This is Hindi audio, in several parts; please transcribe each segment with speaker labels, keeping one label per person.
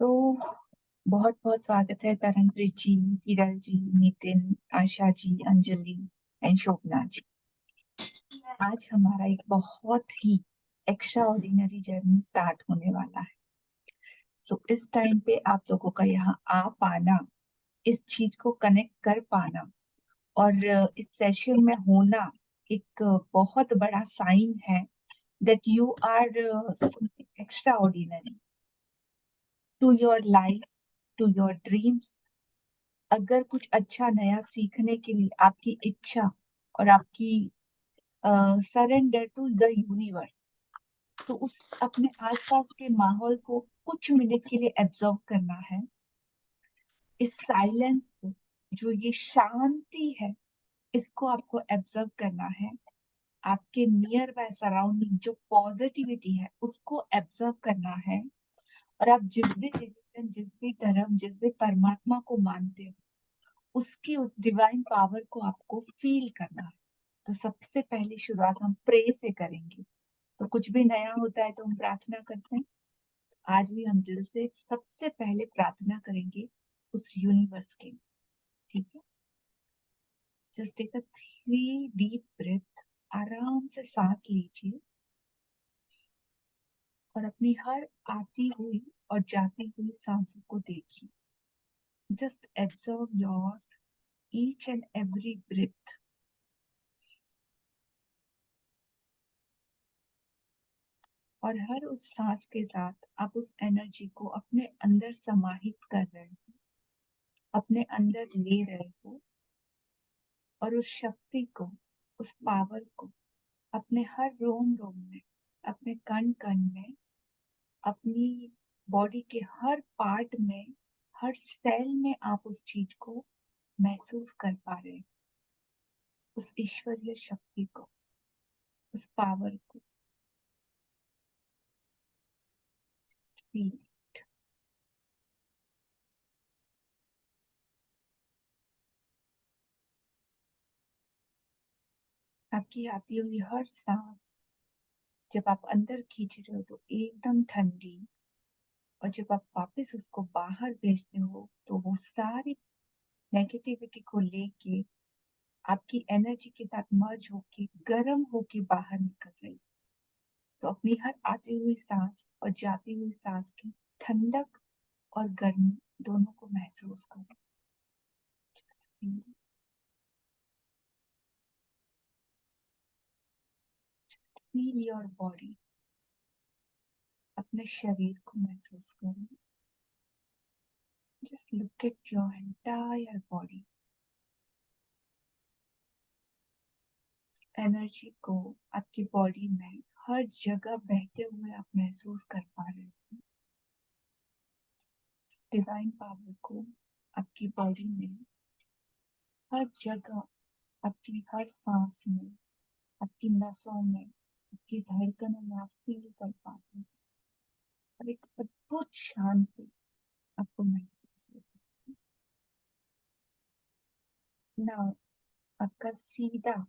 Speaker 1: तो बहुत बहुत स्वागत है तरंगप्रीत जी, हिरल जी, नितिन, आशा जी, अंजलि एंड शोभना जी। आज हमारा एक बहुत ही एक्स्ट्रा ऑर्डिनरी जर्नी स्टार्ट होने वाला है। सो इस टाइम पे आप लोगों का यहाँ आ पाना, इस चीज को कनेक्ट कर पाना और इस सेशन में होना एक बहुत बड़ा साइन है that you are something extraordinary to your life, to your dreams. अगर कुछ अच्छा नया सीखने के लिए आपकी इच्छा और आपकी सरेंडर टू द यूनिवर्स, तो उस अपने आसपास के माहौल को कुछ मिनट के लिए एब्जॉर्व करना है। इस साइलेंस को, जो ये शांति है, इसको आपको एब्जर्व करना है। आपके नियर बाय सराउंडिंग जो पॉजिटिविटी है उसको एब्जर्व करना है। और आप जिस भी रिलीजन, जिस भी धर्म, जिस भी परमात्मा को मानते हो, उसकी उस डिवाइन पावर को आपको फील करना है। तो सबसे पहली शुरुआत हम प्रे से करेंगे। तो कुछ भी नया होता है तो हम प्रार्थना करते हैं। आज भी हम दिल से सबसे पहले प्रार्थना करेंगे उस यूनिवर्स के लिए। ठीक है, just take a 3 deep breath. आराम से सांस लीजिए और अपनी हर आती हुई और जाती हुई सांसों को देखिए। Just observe your each and every breath. और हर उस सांस के साथ आप उस एनर्जी को अपने अंदर समाहित कर रहे हो, अपने अंदर ले रहे हो। और उस शक्ति को, उस पावर को अपने हर रोम रोम में, अपने कण कण में, अपनी बॉडी के हर पार्ट में, हर सेल में आप उस चीज को महसूस कर पा रहे हो। उस ईश्वरीय शक्ति को, उस पावर को फील। आपकी आती हुई हर सांस जब आप अंदर खींच रहे हो तो एकदम ठंडी, और जब आप वापस उसको बाहर भेजते हो तो वो सारी नेगेटिविटी को लेके आपकी एनर्जी के साथ मर्ज होके गर्म होके बाहर निकल रही। तो अपनी हर आती हुई सांस और जाती हुई सांस की ठंडक और गर्मी दोनों को महसूस करो। Just feel, just feel your body। अपने शरीर को महसूस करो। Just look at your entire body। Energy को आपकी बॉडी में हर जगह बहते हुए आप महसूस कर पा रहे हो। डिवाइन पावर को आपकी बॉडी में हर जगह, आपकी हर सांस में, आपकी नसों में, आपकी धड़कनों में आप फील कर पाते हैं। और एक अद्भुत शांति आपको महसूस हो सकती है। ना आपका सीधा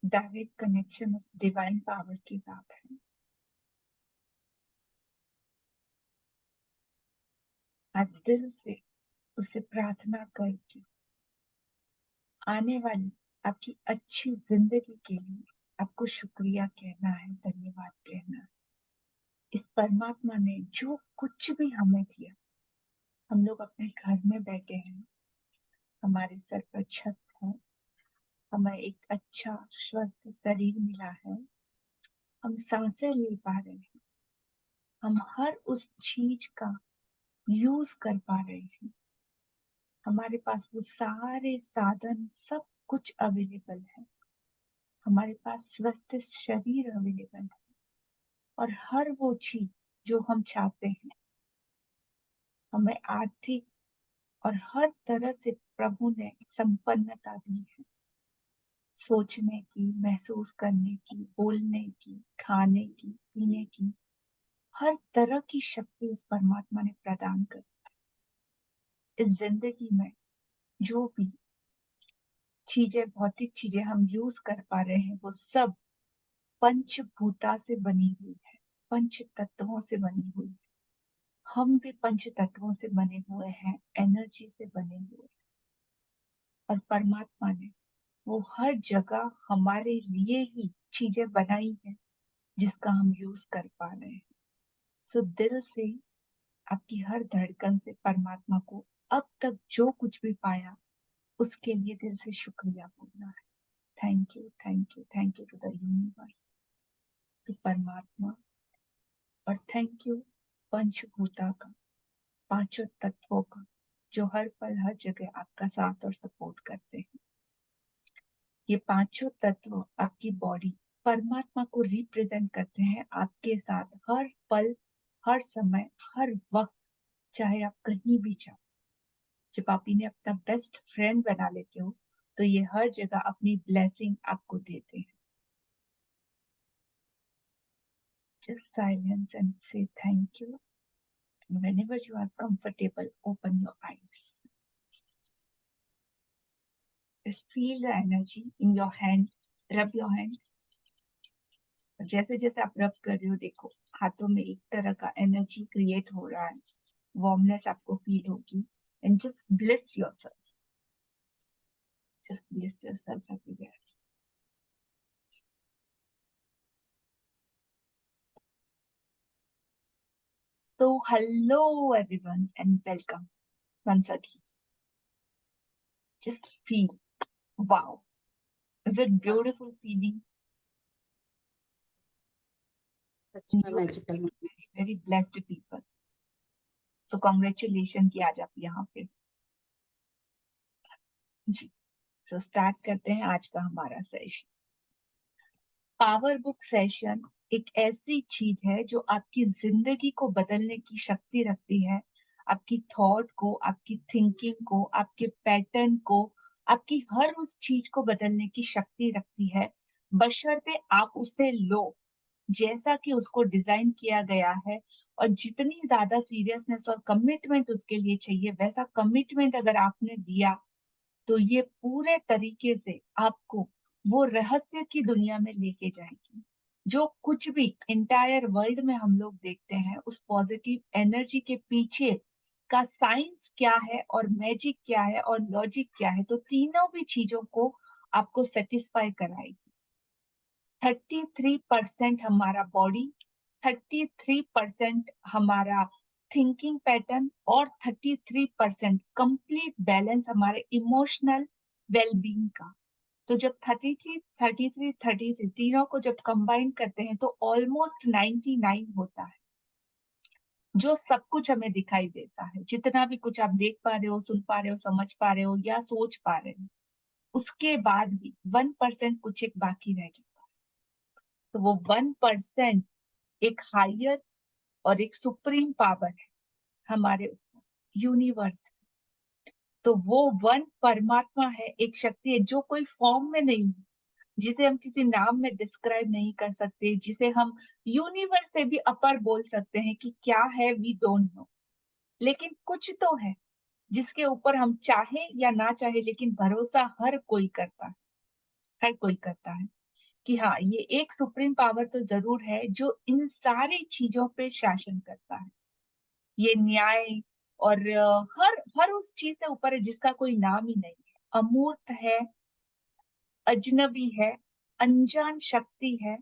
Speaker 1: डायरेक्ट कनेक्शन उस डिवाइन पावर के साथ है। आज दिल से उसे प्रार्थना करके आने वाली आपकी अच्छी जिंदगी के लिए आपको शुक्रिया कहना है, धन्यवाद कहना है। इस परमात्मा ने जो कुछ भी हमें दिया, हम लोग अपने घर में बैठे हैं, हमारे सर पर छत है, हमें एक अच्छा स्वस्थ शरीर मिला है, हम सांसें ले पा रहे हैं, हम हर उस चीज का यूज कर पा रहे हैं। हमारे पास वो सारे साधन, सब कुछ अवेलेबल है। हमारे पास स्वस्थ शरीर अवेलेबल है और हर वो चीज जो हम चाहते हैं। हमें आर्थिक और हर तरह से प्रभु ने संपन्नता दी है। सोचने की, महसूस करने की, बोलने की, खाने की, पीने की, हर तरह की शक्ति उस परमात्मा ने प्रदान कर। इस जिंदगी में जो भी चीजें, भौतिक चीजें हम यूज कर पा रहे हैं, वो सब पंचभूता से बनी हुई है, पंच तत्वों से बनी हुई है। हम भी पंच तत्वों से बने हुए हैं, एनर्जी से बने हुए, और परमात्मा ने वो हर जगह हमारे लिए ही चीजें बनाई है जिसका हम यूज कर पा रहे हैं। सो दिल से, आपकी हर धड़कन से परमात्मा को अब तक जो कुछ भी पाया उसके लिए दिल से शुक्रिया बोलना है। Thank you, thank you, thank you to the universe, to परमात्मा, और थैंक यू पंचभूता का, पांचों तत्वों का, जो हर पल हर जगह आपका साथ और सपोर्ट करते हैं। ये पांचों तत्व आपकी बॉडी परमात्मा को रिप्रेजेंट करते हैं आपके साथ हर पल, हर समय, हर वक्त, चाहे आप कहीं भी जाओ। जब आप इन्हें अपना बेस्ट फ्रेंड बना लेते हो तो ये हर जगह अपनी ब्लेसिंग आपको देते हैं। Just silence and say thank you. And whenever you are comfortable, open your eyes. Just feel the energy in your hand. Rub your hand. जैसे जैसे आप रब कर रहे हो, देखो हाथों में एक तरह का एनर्जी क्रिएट हो रहा है, वार्मनेस आपको फील होगी। And just bless yourself, just bless yourself everywhere. So hello everyone and welcome once again. Just feel, wow, is it beautiful feeling?
Speaker 2: Magical
Speaker 1: Very blessed people. So congratulations कि आज आप यहाँ पे। जी, so start करते हैं आज का हमारा सेशन। पावर बुक सेशन एक ऐसी चीज है जो आपकी जिंदगी को बदलने की शक्ति रखती है, आपकी थॉट को, आपकी थिंकिंग को, आपके पैटर्न को, आपकी हर उस चीज को बदलने की शक्ति रखती है, बशर्ते आप उसे लो जैसा कि उसको डिजाइन किया गया है। और जितनी ज्यादा सीरियसनेस और कमिटमेंट उसके लिए चाहिए, वैसा कमिटमेंट अगर आपने दिया तो ये पूरे तरीके से आपको वो रहस्य की दुनिया में लेके जाएगी। जो कुछ भी इंटायर वर्ल्ड में हम लोग देखते हैं, उस पॉजिटिव एनर्जी के पीछे का साइंस क्या है और मैजिक क्या है और लॉजिक क्या है, तो तीनों भी चीजों को आपको सेटिस्फाई कराएगी। 33% हमारा बॉडी, 33% हमारा थिंकिंग पैटर्न, और 33% कंप्लीट बैलेंस हमारे इमोशनल वेलबींग का। तो जब 33 तीनों को जब कंबाइन करते हैं तो ऑलमोस्ट 99 होता है, जो सब कुछ हमें दिखाई देता है। जितना भी कुछ आप देख पा रहे हो, सुन पा रहे हो, समझ पा रहे हो या सोच पा रहे हो, उसके बाद भी 1% कुछ एक बाकी रह जाता है। तो वो 1% एक हायर और एक सुप्रीम पावर है हमारे ऊपर, यूनिवर्स। तो वो वन परमात्मा है, एक शक्ति है जो कोई फॉर्म में नहीं है, जिसे हम किसी नाम में डिस्क्राइब नहीं कर सकते, जिसे हम यूनिवर्स से भी अपर बोल सकते हैं कि क्या है, वी डोंट नो। लेकिन कुछ तो है जिसके ऊपर हम चाहे या ना चाहे लेकिन भरोसा हर कोई करता है, हर कोई करता है कि हाँ, ये एक सुप्रीम पावर तो जरूर है जो इन सारी चीजों पे शासन करता है। ये न्याय और हर हर उस चीज से ऊपर है जिसका कोई नाम ही नहीं है, अमूर्त है, अजनबी है, अनजान शक्ति है,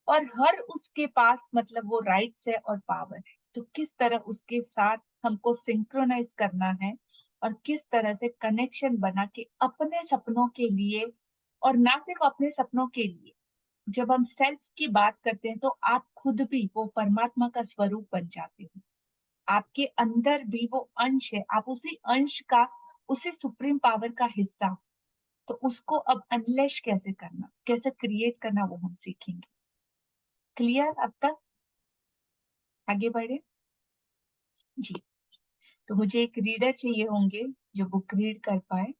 Speaker 1: और हर उसके पास मतलब वो राइट्स है और पावर है। तो किस तरह उसके साथ हमको सिंक्रोनाइज करना है और किस तरह से कनेक्शन बना के अपने सपनों के लिए, और ना सिर्फ अपने सपनों के लिए, जब हम सेल्फ की बात करते हैं तो आप खुद भी वो परमात्मा का स्वरूप बन जाते हो। आपके अंदर भी वो अंश है, आप उसी अंश का, उसी सुप्रीम पावर का हिस्सा। तो उसको अब अनलेश कैसे करना, कैसे क्रिएट करना, वो हम सीखेंगे। क्लियर अब तक? आगे बढ़े जी। तो मुझे एक रीडर चाहिए होंगे जो बुक रीड कर पाए।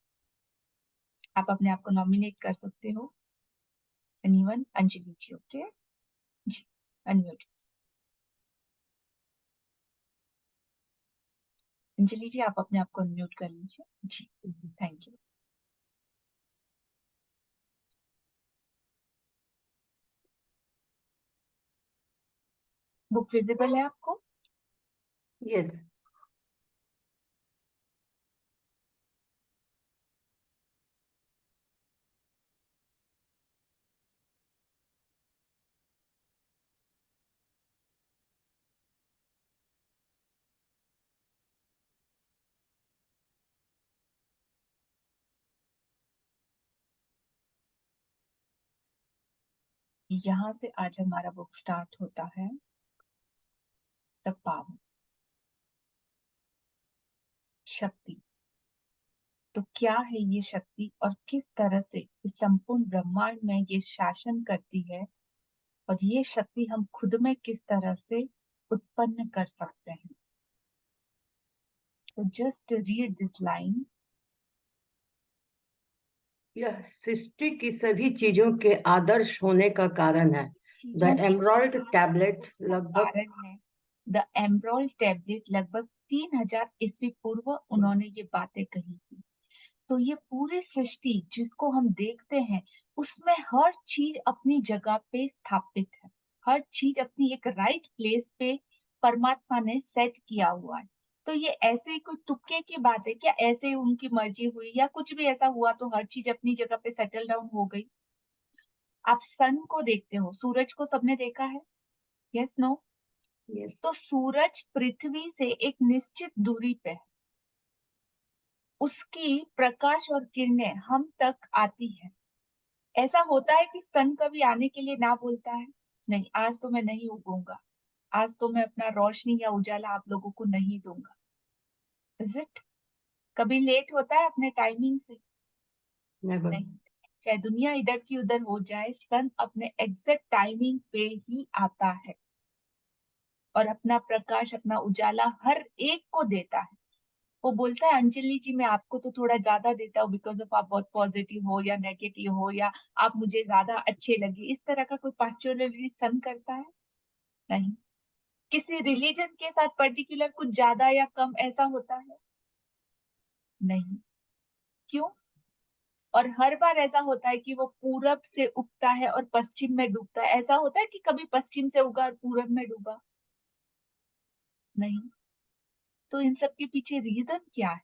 Speaker 1: आप अपने आप को नॉमिनेट कर सकते हो। एनीवन? अंजलि जी, ओके जी, अनम्यूट। अंजलि जी, आप अपने आप को अनम्यूट कर लीजिए जी। Thank you. बुक विजिबल है आपको?
Speaker 2: Yes.
Speaker 1: यहाँ से आज हमारा बुक स्टार्ट होता है, द पावर, शक्ति। तो क्या है ये शक्ति और किस तरह से इस संपूर्ण ब्रह्मांड में ये शासन करती है, और ये शक्ति हम खुद में किस तरह से उत्पन्न कर सकते हैं। तो जस्ट रीड दिस लाइन।
Speaker 2: यह सृष्टि की सभी चीजों के आदर्श होने का कारण है। द एमराल्ड टैबलेट लगभग
Speaker 1: कारण है, द एमराल्ड टैबलेट लगभग 3000 ईस्वी पूर्व उन्होंने ये बातें कही थी। तो ये पूरी सृष्टि जिसको हम देखते हैं, उसमें हर चीज अपनी जगह पे स्थापित है, हर चीज अपनी एक राइट प्लेस पे परमात्मा ने सेट किया हुआ है। तो ये ऐसे ही कोई तुक्के की बात है क्या? ऐसे ही उनकी मर्जी हुई या कुछ भी ऐसा हुआ तो हर चीज अपनी जगह पे सेटल डाउन हो गई? आप सन को देखते हो, सूरज को सबने देखा है, यस नो?
Speaker 2: yes.
Speaker 1: तो सूरज पृथ्वी से एक निश्चित दूरी पे है, उसकी प्रकाश और किरणें हम तक आती है। ऐसा होता है कि सन कभी आने के लिए ना बोलता है, नहीं आज तो मैं नहीं उगूंगा, आज तो मैं अपना रोशनी या उजाला आप लोगों को नहीं दूंगा। Is it? कभी लेट होता है अपने टाइमिंग से?
Speaker 2: Never.
Speaker 1: नहीं। चाहे दुनिया इधर की उधर हो जाए, सन अपने एग्जैक्ट टाइमिंग पे ही आता है और अपना प्रकाश, अपना उजाला हर एक को देता है। वो बोलता है अंजलि जी मैं आपको तो थोड़ा ज्यादा देता हूँ बिकॉज ऑफ आप बहुत पॉजिटिव हो या नेगेटिव हो या आप मुझे ज्यादा अच्छे लगे, इस तरह का कोई पास्चुअलिटी सन करता है? नहीं। किसी रिलीजन के साथ पर्टिकुलर कुछ ज्यादा या कम ऐसा होता है? नहीं। क्यों? और हर बार ऐसा होता है कि वो पूरब से उगता है और पश्चिम में डूबता है? ऐसा होता है कि कभी पश्चिम से उगा और पूरब में डूबा? नहीं। तो इन सब के पीछे रीजन क्या है?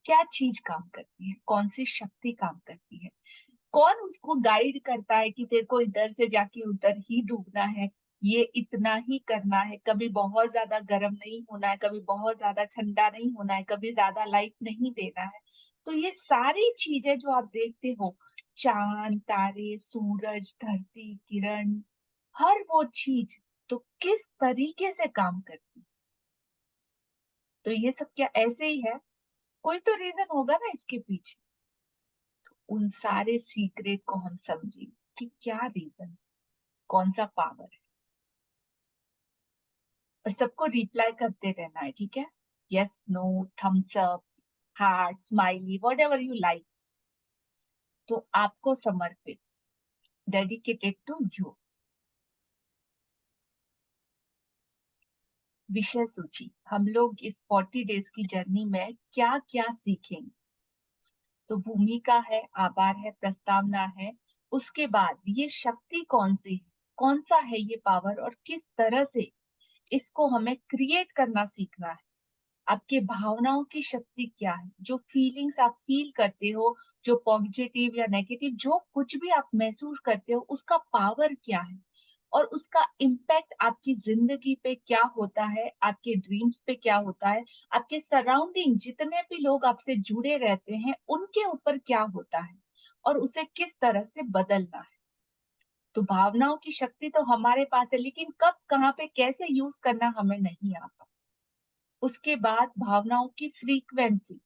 Speaker 1: क्या चीज काम करती है? कौन सी शक्ति काम करती है? कौन उसको गाइड करता है कि तेरे को इधर से जाके उधर ही डूबना है, ये इतना ही करना है, कभी बहुत ज्यादा गर्म नहीं होना है, कभी बहुत ज्यादा ठंडा नहीं होना है, कभी ज्यादा लाइट नहीं देना है? तो ये सारी चीजें जो आप देखते हो, चांद, तारे, सूरज, धरती, किरण, हर वो चीज तो किस तरीके से काम करती है? तो ये सब क्या ऐसे ही है? कोई तो रीजन होगा ना इसके पीछे। उन सारे सीक्रेट को हम समझें कि क्या रीजन, कौन सा पावर है, और सबको रिप्लाई करते रहना है, ठीक है? Yes, no, thumbs up, heart, smiley, whatever you like. तो आपको समर्पित, डेडिकेटेड टू यू। विषय सूची, हम लोग इस 40 डेज की जर्नी में क्या क्या सीखेंगे? तो भूमिका है, आभार है, प्रस्तावना है, उसके बाद ये शक्ति कौन सी है, कौन सा है ये पावर, और किस तरह से इसको हमें क्रिएट करना सीखना है। आपके भावनाओं की शक्ति क्या है, जो फीलिंग्स आप फील करते हो, जो पॉजिटिव या नेगेटिव जो कुछ भी आप महसूस करते हो, उसका पावर क्या है, और उसका इम्पैक्ट आपकी जिंदगी पे क्या होता है, आपके ड्रीम्स पे क्या होता है, आपके सराउंडिंग जितने भी लोग आपसे जुड़े रहते हैं उनके ऊपर क्या होता है, और उसे किस तरह से बदलना है। तो भावनाओं की शक्ति तो हमारे पास है, लेकिन कब, कहाँ पे, कैसे यूज करना हमें नहीं आता। उसके बाद भावनाओं की फ्रीक्वेंसी,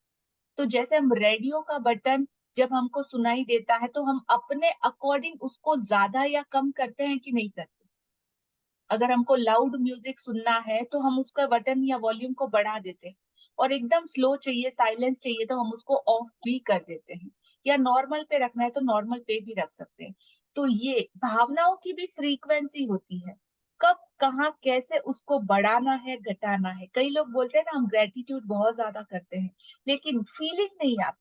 Speaker 1: तो जैसे हम रेडियो का बटन जब हमको सुनाई देता है तो हम अपने अकॉर्डिंग उसको ज्यादा या कम करते हैं कि नहीं करते? अगर हमको लाउड म्यूजिक सुनना है तो हम उसका बटन या वॉल्यूम को बढ़ा देते हैं, और एकदम स्लो चाहिए, साइलेंस चाहिए तो हम उसको ऑफ भी कर देते हैं, या नॉर्मल पे रखना है तो नॉर्मल पे भी रख सकते हैं। तो ये भावनाओं की भी फ्रीक्वेंसी होती है, कब, कहाँ, कैसे उसको बढ़ाना है, घटाना है। कई लोग बोलते हैं ना हम ग्रेटिट्यूड बहुत ज्यादा करते हैं, लेकिन फीलिंग नहीं आती,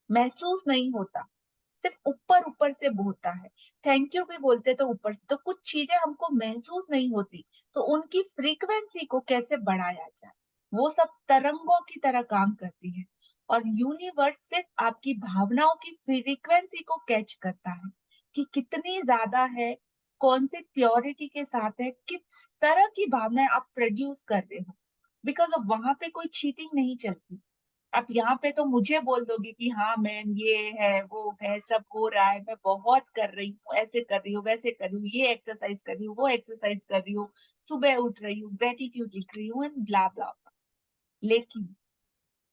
Speaker 1: महसूस नहीं होता, सिर्फ ऊपर ऊपर से बोलता है, थैंक यू भी बोलते तो ऊपर से, तो कुछ चीजें हमको महसूस नहीं होती, तो उनकी फ्रीक्वेंसी को कैसे बढ़ाया जाए, वो सब तरंगों की तरह काम करती है। और यूनिवर्स सिर्फ आपकी भावनाओं की फ्रीक्वेंसी को कैच करता है कि कितनी ज्यादा है, कौन सी प्योरिटी के साथ है, किस तरह की भावनाएं आप प्रोड्यूस कर रहे हो, बिकॉज ऑफ वहां पे कोई चीटिंग नहीं चलती। आप यहाँ पे तो मुझे बोल दोगे कि हाँ मैम ये है वो है सब हो रहा है, मैं बहुत कर रही हूँ, ऐसे कर रही हूँ, वैसे कर रही हूँ, ये एक्सरसाइज कर रही हूँ, वो एक्सरसाइज कर रही हूँ, सुबह उठ रही हूँ, ग्रेटिट्यूड लिख रही हूँ एंड ब्ला ब्ला। लेकिन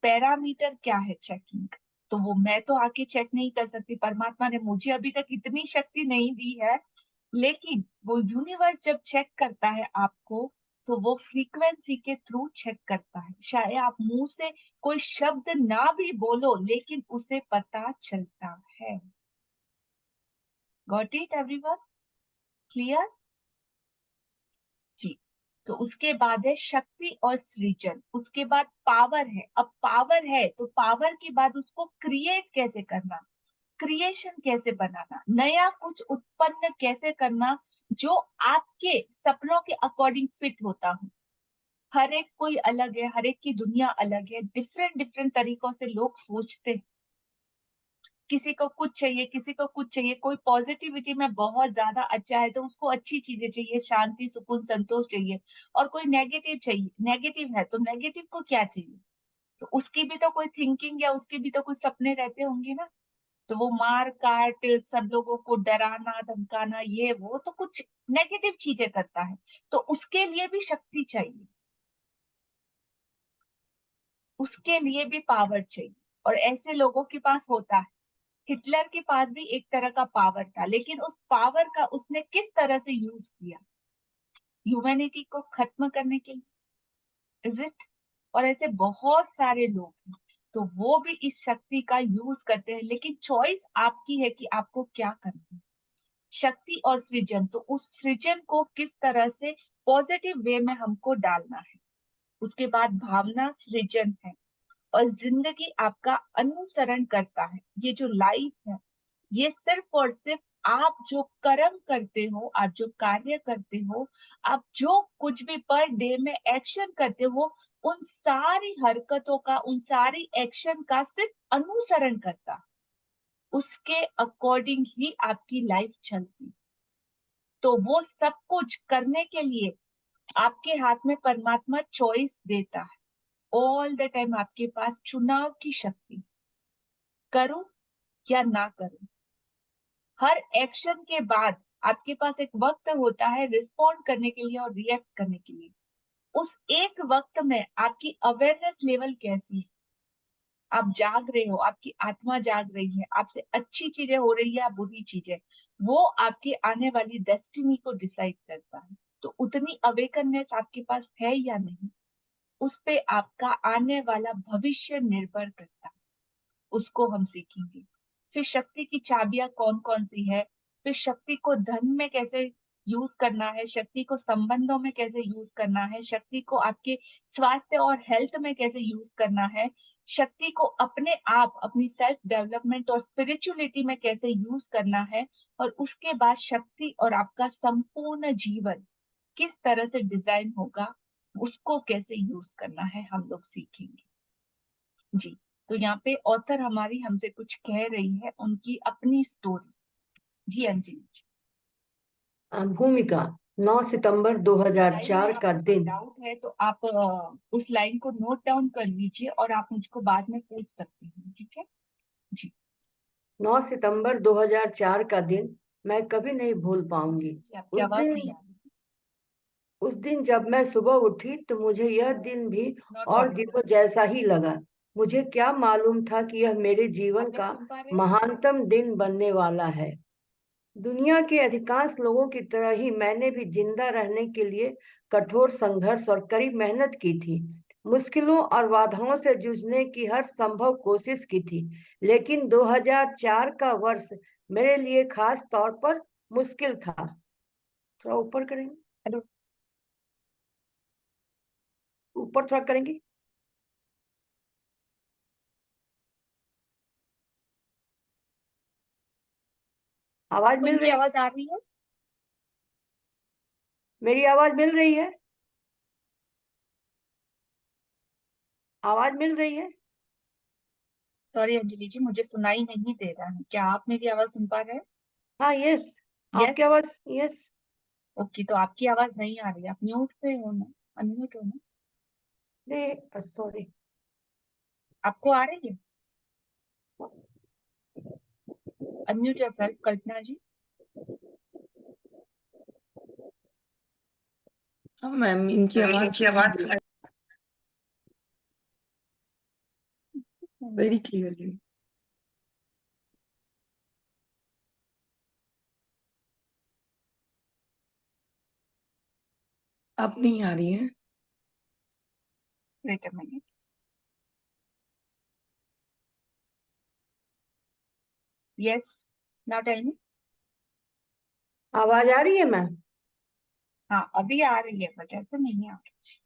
Speaker 1: पैरामीटर क्या है चेकिंग, तो वो मैं तो आके चेक नहीं कर सकती, परमात्मा ने मुझे अभी तक इतनी शक्ति नहीं दी है। लेकिन वो यूनिवर्स जब चेक करता है आपको, तो वो फ्रीक्वेंसी के थ्रू चेक करता है। शायद आप मुंह से कोई शब्द ना भी बोलो, लेकिन उसे पता चलता है। Got it everyone? क्लियर? जी। तो उसके बाद है शक्ति और सृजन, उसके बाद पावर है। अब पावर है तो पावर के बाद उसको क्रिएट कैसे करना, क्रिएशन कैसे बनाना, नया कुछ उत्पन्न कैसे करना जो आपके सपनों के अकॉर्डिंग फिट होता हो। हर एक कोई अलग है, हर एक की दुनिया अलग है, डिफरेंट डिफरेंट तरीकों से लोग सोचते हैं। किसी को कुछ चाहिए, किसी को कुछ चाहिए, कोई पॉजिटिविटी में बहुत ज्यादा अच्छा है तो उसको अच्छी चीजें चाहिए, शांति सुकून संतोष चाहिए। और कोई नेगेटिव चाहिए, नेगेटिव है तो नेगेटिव को क्या चाहिए, तो उसकी भी तो कोई थिंकिंग या उसके भी तो कुछ सपने रहते होंगे ना। तो वो मार काट, सब लोगों को डराना धमकाना, ये वो तो कुछ नेगेटिव चीजें करता है, तो उसके लिए भी शक्ति चाहिए, उसके लिए भी पावर चाहिए। और ऐसे लोगों के पास होता है। हिटलर के पास भी एक तरह का पावर था, लेकिन उस पावर का उसने किस तरह से यूज किया, ह्यूमैनिटी को खत्म करने के लिए, इज इट? और ऐसे बहुत सारे लोग हैं, तो वो भी इस शक्ति का यूज करते हैं, लेकिन चॉइस आपकी है कि आपको क्या करना है। शक्ति और सृजन, तो उस सृजन को किस तरह से पॉजिटिव वे में हमको डालना है। उसके बाद भावना सृजन है, और जिंदगी आपका अनुसरण करता है। ये जो लाइफ है, ये सिर्फ और सिर्फ आप जो कर्म करते हो, आप जो कार्य करते हो, आप जो कुछ भी पर डे में एक्शन करते हो, उन सारी हरकतों का, उन सारी एक्शन का सिर्फ अनुसरण करता है। उसके अकॉर्डिंग ही आपकी लाइफ चलती। तो वो सब कुछ करने के लिए आपके हाथ में परमात्मा चॉइस देता है। ऑल द टाइम आपके पास चुनाव की शक्ति, करूं या ना करूं। हर एक्शन के बाद आपके पास एक वक्त होता है रिस्पॉन्ड करने के लिए और रिएक्ट करने के लिए। उस एक वक्त में आपकी अवेयरनेस लेवल कैसी है, आप जाग रहे हो, आपकी आत्मा जाग रही है, आपसे अच्छी चीजें हो रही है या बुरी चीजें, वो आपकी आने वाली डेस्टिनी को डिसाइड करता है। तो उतनी अवेकनेस आपके पास है या नहीं, उस पे आपका आने वाला भविष्य निर्भर करता है। उसको हम सीखेंगे। फिर शक्ति की चाबियां कौन कौन सी है, फिर शक्ति को धन में कैसे यूज करना है, शक्ति को संबंधों में कैसे यूज करना है, शक्ति को आपके स्वास्थ्य और हेल्थ में कैसे यूज करना है, शक्ति को अपने आप, अपनी सेल्फ डेवलपमेंट और स्पिरिचुअलिटी में कैसे यूज करना है, और उसके बाद शक्ति और आपका संपूर्ण जीवन किस तरह से डिजाइन होगा, उसको कैसे यूज करना है, हम लोग सीखेंगे। जी। तो यहाँ पे ऑथर हमारी हमसे कुछ कह रही है, उनकी अपनी स्टोरी। जी अंजलि जी।
Speaker 2: भूमिका 9 सितंबर 2004 का दिन।
Speaker 1: डाउट है तो आप उस लाइन को नोट डाउन कर लीजिए और आप मुझको बाद में पूछ सकते हैं, ठीक है जी।
Speaker 2: 9 सितंबर 2004 का दिन मैं कभी नहीं भूल पाऊंगी।
Speaker 1: आपकी आवाज नहीं आ रही।
Speaker 2: उस दिन जब मैं सुबह उठी तो मुझे यह दिन भी
Speaker 1: नॉट
Speaker 2: और
Speaker 1: ऑडिबल।
Speaker 2: दिनों जैसा ही लगा। मुझे क्या मालूम था कि यह मेरे जीवन का
Speaker 1: सुन पा रहे हैं?
Speaker 2: महानतम दिन बनने वाला है। दुनिया के अधिकांश लोगों की तरह ही मैंने भी जिंदा रहने के लिए कठोर संघर्ष और कड़ी मेहनत की थी। मुश्किलों और बाधाओं से जूझने की हर संभव कोशिश की थी। लेकिन 2004 का वर्ष मेरे लिए खास तौर पर मुश्किल था। थोड़ा ऊपर करेंगे,
Speaker 1: हेलो।
Speaker 2: ऊपर थोड़ा करेंगे। आवाज
Speaker 1: आपको
Speaker 2: मिल
Speaker 1: इनकी
Speaker 2: रही?
Speaker 1: आवाज आ रही है?
Speaker 2: मेरी आवाज मिल रही है? आवाज मिल रही है?
Speaker 1: सॉरी अंजलि जी, मुझे सुनाई नहीं दे रहा है। क्या आप मेरी आवाज सुन पा रहे हैं?
Speaker 2: हाँ, यस। आपकी
Speaker 1: यस।
Speaker 2: आवाज, यस।
Speaker 1: ओके, तो आपकी आवाज नहीं आ रही है। आप म्यूट पे हो ना? अनम्यूट हो ना?
Speaker 2: नहीं, सॉरी।
Speaker 1: आपको आ रही है? अनम्यूट योरसेल्फ, कल्पना जी।
Speaker 3: हाँ मैम, इनकी आवाज वेरी क्लियरली। अब नहीं आ रही है?
Speaker 1: Wait a minute. Yes, now tell me.
Speaker 2: आवाज आ रही है मैम?
Speaker 1: हाँ, अभी आ रही है, बट ऐसे नहीं आ रही।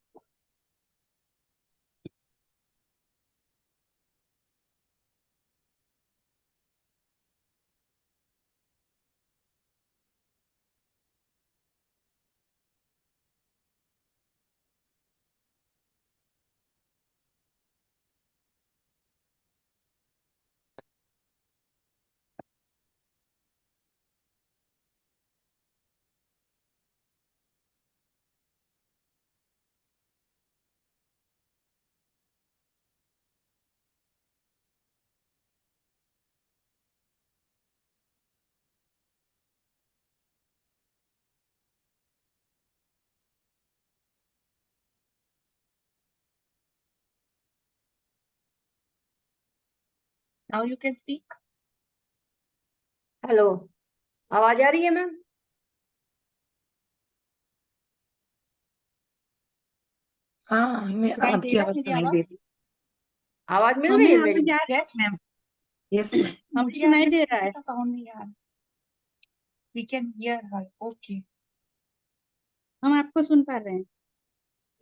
Speaker 1: Now you can speak.
Speaker 2: Hello, आवाज आ रही है मैम?
Speaker 3: हाँ, हमें
Speaker 1: सुनाई दे
Speaker 3: आपकी
Speaker 1: रहा है
Speaker 3: आवाज
Speaker 1: मेरी
Speaker 3: सुनाई दे
Speaker 1: आवाज?
Speaker 3: रही।
Speaker 2: आवाज मिल
Speaker 4: हमें
Speaker 2: रही है
Speaker 4: आवाज
Speaker 2: मेरी?
Speaker 4: आ रही
Speaker 1: यस।
Speaker 4: है मैम।
Speaker 3: Yes ma'am.
Speaker 4: हमें
Speaker 1: मुझे
Speaker 4: सुनाई
Speaker 1: आपके
Speaker 4: दे रहा
Speaker 1: किसी
Speaker 4: है।
Speaker 1: का साउंड नहीं आ रहा। We can hear her. Okay.
Speaker 4: हम आपको सुन पा रहे हैं।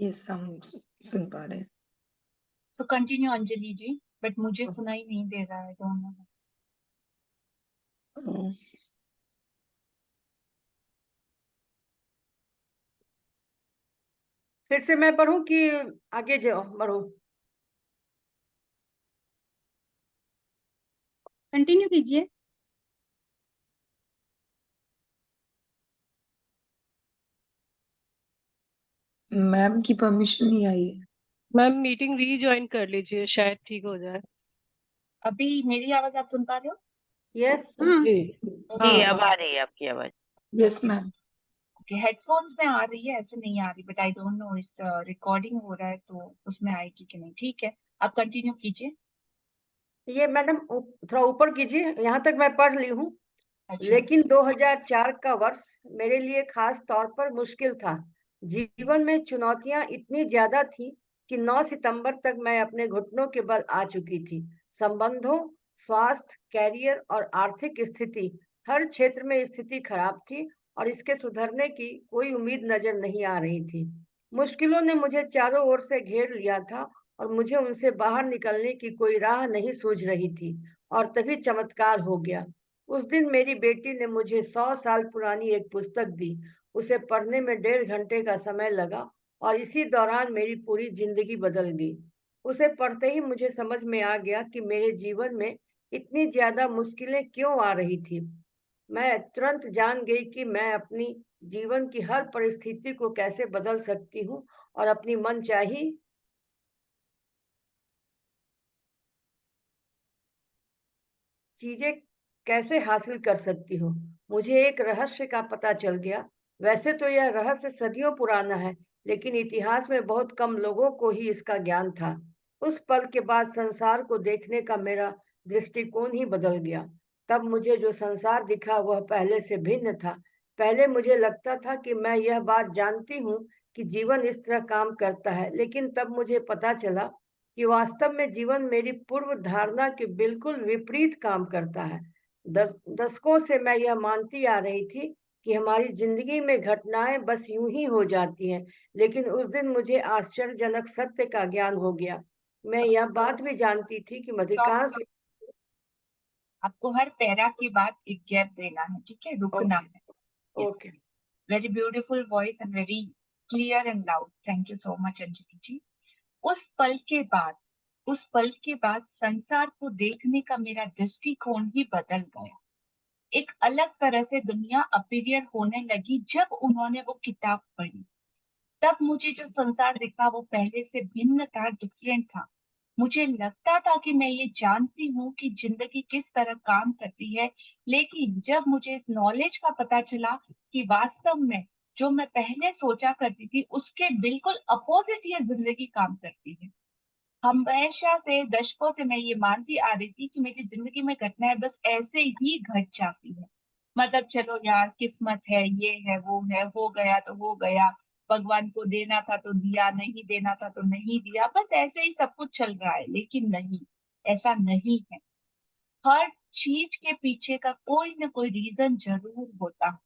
Speaker 3: यस, हम सुन पा रहे हैं।
Speaker 1: So continue Anjali ji, but मुझे सुनाई नहीं दे रहा है दोनों।
Speaker 3: हाँ,
Speaker 2: फिर से मैं पढ़ूं कि आगे जो बढ़ूं?
Speaker 4: कंटिन्यू कीजिए।
Speaker 3: मैम की परमिशन नहीं आई है।
Speaker 5: मैम मीटिंग रीजॉइन कर लीजिए, शायद ठीक हो जाए।
Speaker 1: अभी मेरी आवाज आप सुन पा रहे हो?
Speaker 2: यस।
Speaker 4: हाँ,
Speaker 5: जी
Speaker 1: ओके।
Speaker 5: हाँ
Speaker 6: अब आ रही है आपकी आवाज।
Speaker 3: Yes ma'am.
Speaker 1: ओके, हेडफोन्स में आ रही है, ऐसे नहीं आ रही, बट आई डोंट नो इस रिकॉर्डिंग हो रहा है तो उसमें आएगी कि नहीं। ठीक है, आप कंटिन्यू कीजिए।
Speaker 2: ये मैडम थोड़ा ऊपर कीजिए, यहाँ तक मैं पढ़ ली हूँ।
Speaker 1: अच्छा।
Speaker 2: लेकिन 2004 का वर्ष मेरे लिए खास तौर पर मुश्किल था। जीवन में चुनौतियां इतनी ज्यादा थी कि 9 सितंबर तक मैं अपने घुटनों के बल आ चुकी थी। संबंधों, स्वास्थ्य, कैरियर और आर्थिक स्थिति, हर क्षेत्र में स्थिति खराब थी और इसके सुधरने की कोई उम्मीद नजर नहीं आ रही थी। मुश्किलों ने मुझे चारों ओर से घेर लिया था और मुझे उनसे बाहर निकलने की कोई राह नहीं सूझ रही थी। और तभी चमत्कार हो गया। उस दिन मेरी बेटी ने मुझे 100 साल पुरानी एक पुस्तक दी। उसे पढ़ने में 1.5 घंटे का समय लगा और इसी दौरान मेरी पूरी जिंदगी बदल गई। उसे पढ़ते ही मुझे समझ में आ गया कि मेरे जीवन में इतनी ज्यादा मुश्किलें क्यों आ रही थी। मैं तुरंत जान गई कि मैं अपनी जीवन की हर परिस्थिति को कैसे बदल सकती हूँ और अपनी मनचाही चीजें कैसे हासिल कर सकती हूँ। मुझे एक रहस्य का पता चल गया। वैसे तो यह रहस्य सदियों पुराना है, लेकिन इतिहास में बहुत कम लोगों को ही इसका ज्ञान था। उस पल के बाद संसार को देखने का मेरा दृष्टिकोण ही बदल गया। तब मुझे जो संसार दिखा वह पहले से भिन्न था। पहले मुझे लगता था कि मैं यह बात जानती हूँ कि जीवन इस तरह काम करता है, लेकिन तब मुझे पता चला कि वास्तव में जीवन मेरी पूर्व धारणा के बिल्कुल विपरीत काम करता है। दशकों से मैं यह मानती आ रही थी कि हमारी जिंदगी में घटनाएं बस यूं ही हो जाती हैं, लेकिन उस दिन मुझे आश्चर्यजनक सत्य का ज्ञान हो गया। मैं यह बात भी जानती थी कि अधिकांश
Speaker 1: आपको हर पैरा के बाद एक गैप देना है, ठीक है, रुकना है।
Speaker 2: Okay.
Speaker 1: Very beautiful voice and very clear and loud. Thank you so much Anjali ji. उस पल के बाद संसार को देखने का मेरा दृष्टिकोण ही बदल गया। एक अलग तरह से दुनिया अपीरियर होने लगी जब उन्होंने वो किताब पढ़ी। तब मुझे जो संसार दिखा वो पहले से भिन्न था, डिफरेंट था। मुझे लगता था कि मैं ये जानती हूँ कि जिंदगी किस तरह काम करती है, लेकिन जब मुझे इस नॉलेज का पता चला कि वास्तव में जो मैं पहले सोचा करती थी उसके बिल्कुल अपोजिट ये जिंदगी काम करती है। हमेशा से दशकों से मैं ये मानती आ रही थी कि मेरी जिंदगी में घटनाएं बस ऐसे ही घट जाती है। मतलब चलो यार, किस्मत है, ये है, वो है, हो गया तो हो गया, भगवान को देना था तो दिया, नहीं देना था तो नहीं दिया, बस ऐसे ही सब कुछ चल रहा है। लेकिन नहीं, ऐसा नहीं है। हर चीज के पीछे का कोई ना कोई रीजन जरूर होता है।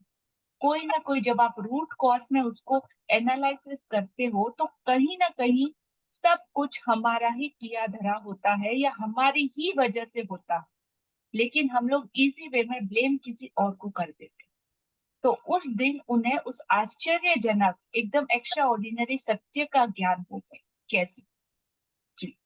Speaker 1: कोई ना कोई, जब आप रूट कॉज में उसको एनालिसिस करते हो तो कहीं ना कहीं सब कुछ हमारा ही किया धरा होता है या हमारी ही वजह से होता है। लेकिन हम लोग इजी वे में ब्लेम किसी और को कर देते हैं। तो उस दिन उन्हें उस आश्चर्यजनक, एकदम एक्स्ट्रा ऑर्डिनरी सत्य का ज्ञान हो गया। कैसे? जी।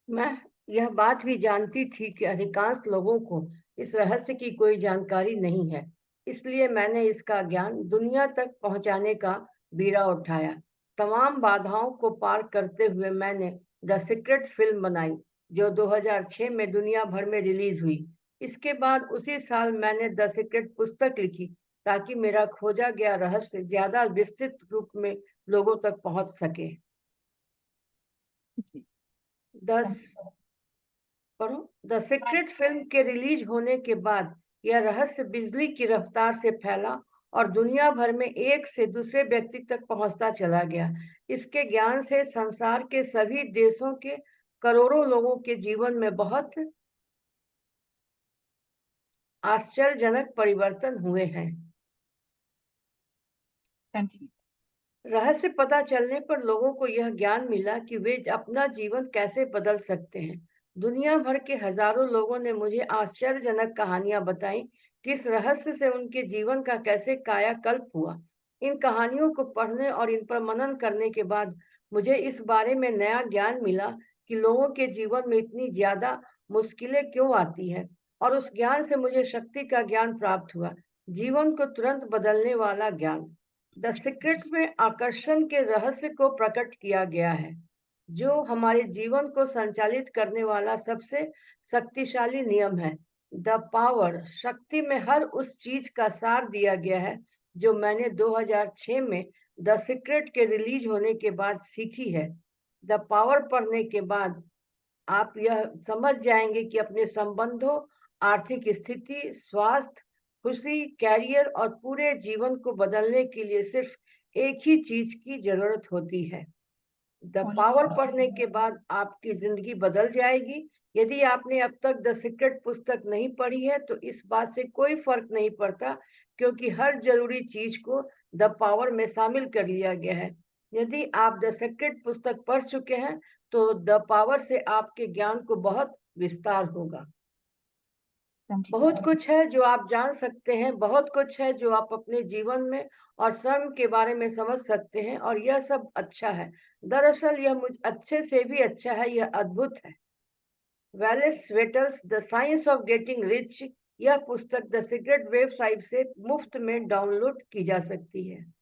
Speaker 2: मैं यह बात भी जानती थी कि अधिकांश लोगों को इस रहस्य की कोई जानकारी नहीं है, इसलिए मैंने इसका ज्ञान दुनिया तक पहुंचाने का बीड़ा उठाया। तमाम बाधाओं को पार करते हुए मैंने द सीक्रेट फिल्म बनाई, जो 2006 में दुनिया भर में रिलीज हुई। इसके बाद उसी साल मैंने द सीक्रेट पुस्तक लिखी, ताकि मेरा खोजा गया रहस्य ज्यादा विस्तृत रूप में लोगों तक पहुंच सके। द सीक्रेट फिल्म के रिलीज होने के बाद यह रहस्य बिजली की रफ्तार से फैला और दुनिया भर में एक से दूसरे व्यक्ति तक पहुंचता चला गया। इसके ज्ञान से संसार के सभी देशों के करोड़ों लोगों के जीवन में बहुत आश्चर्यजनक परिवर्तन हुए हैं। रहस्य पता चलने पर लोगों को यह ज्ञान मिला कि वे अपना जीवन कैसे बदल सकते हैं। दुनिया भर के हजारों लोगों ने मुझे आश्चर्यजनक कहानियां बताई कि इस रहस्य से उनके जीवन का कैसे कायाकल्प हुआ। इन कहानियों को पढ़ने और इन पर मनन करने के बाद मुझे इस बारे में नया ज्ञान मिला कि लोगों के जीवन में इतनी ज्यादा मुश्किलें क्यों आती हैं, और उस ज्ञान से मुझे शक्ति का ज्ञान प्राप्त हुआ, जीवन को तुरंत बदलने वाला ज्ञान। द सीक्रेट में आकर्षण के रहस्य को प्रकट किया गया है, जो हमारे जीवन को संचालित करने वाला सबसे शक्तिशाली नियम है। द पावर, शक्ति में हर उस चीज का सार दिया गया है जो मैंने 2006 में द सीक्रेट के रिलीज होने के बाद सीखी है। द पावर पढ़ने के बाद आप यह समझ जाएंगे कि अपने संबंधों, आर्थिक स्थिति, स्वास्थ्य, खुशी, कैरियर और पूरे जीवन को बदलने के लिए सिर्फ एक ही चीज की जरूरत होती है। द पावर पढ़ने के बाद आपकी जिंदगी बदल जाएगी। यदि आपने अब तक द सीक्रेट पुस्तक नहीं पढ़ी है तो इस बात से कोई फर्क नहीं पड़ता, क्योंकि हर जरूरी चीज को द पावर में शामिल कर लिया गया है। यदि आप द सीक्रेट पुस्तक पढ़ चुके हैं तो द पावर से आपके ज्ञान को बहुत विस्तार होगा। बहुत कुछ है जो आप जान सकते हैं, बहुत कुछ है जो आप अपने जीवन में और स्वयं के बारे में समझ सकते हैं, और यह सब अच्छा है। दरअसल यह मुझ अच्छे से भी अच्छा है, यह अद्भुत है। Wallace Wattles the science of getting rich, यह पुस्तक द सीक्रेट वेबसाइट से मुफ्त में डाउनलोड की जा सकती है।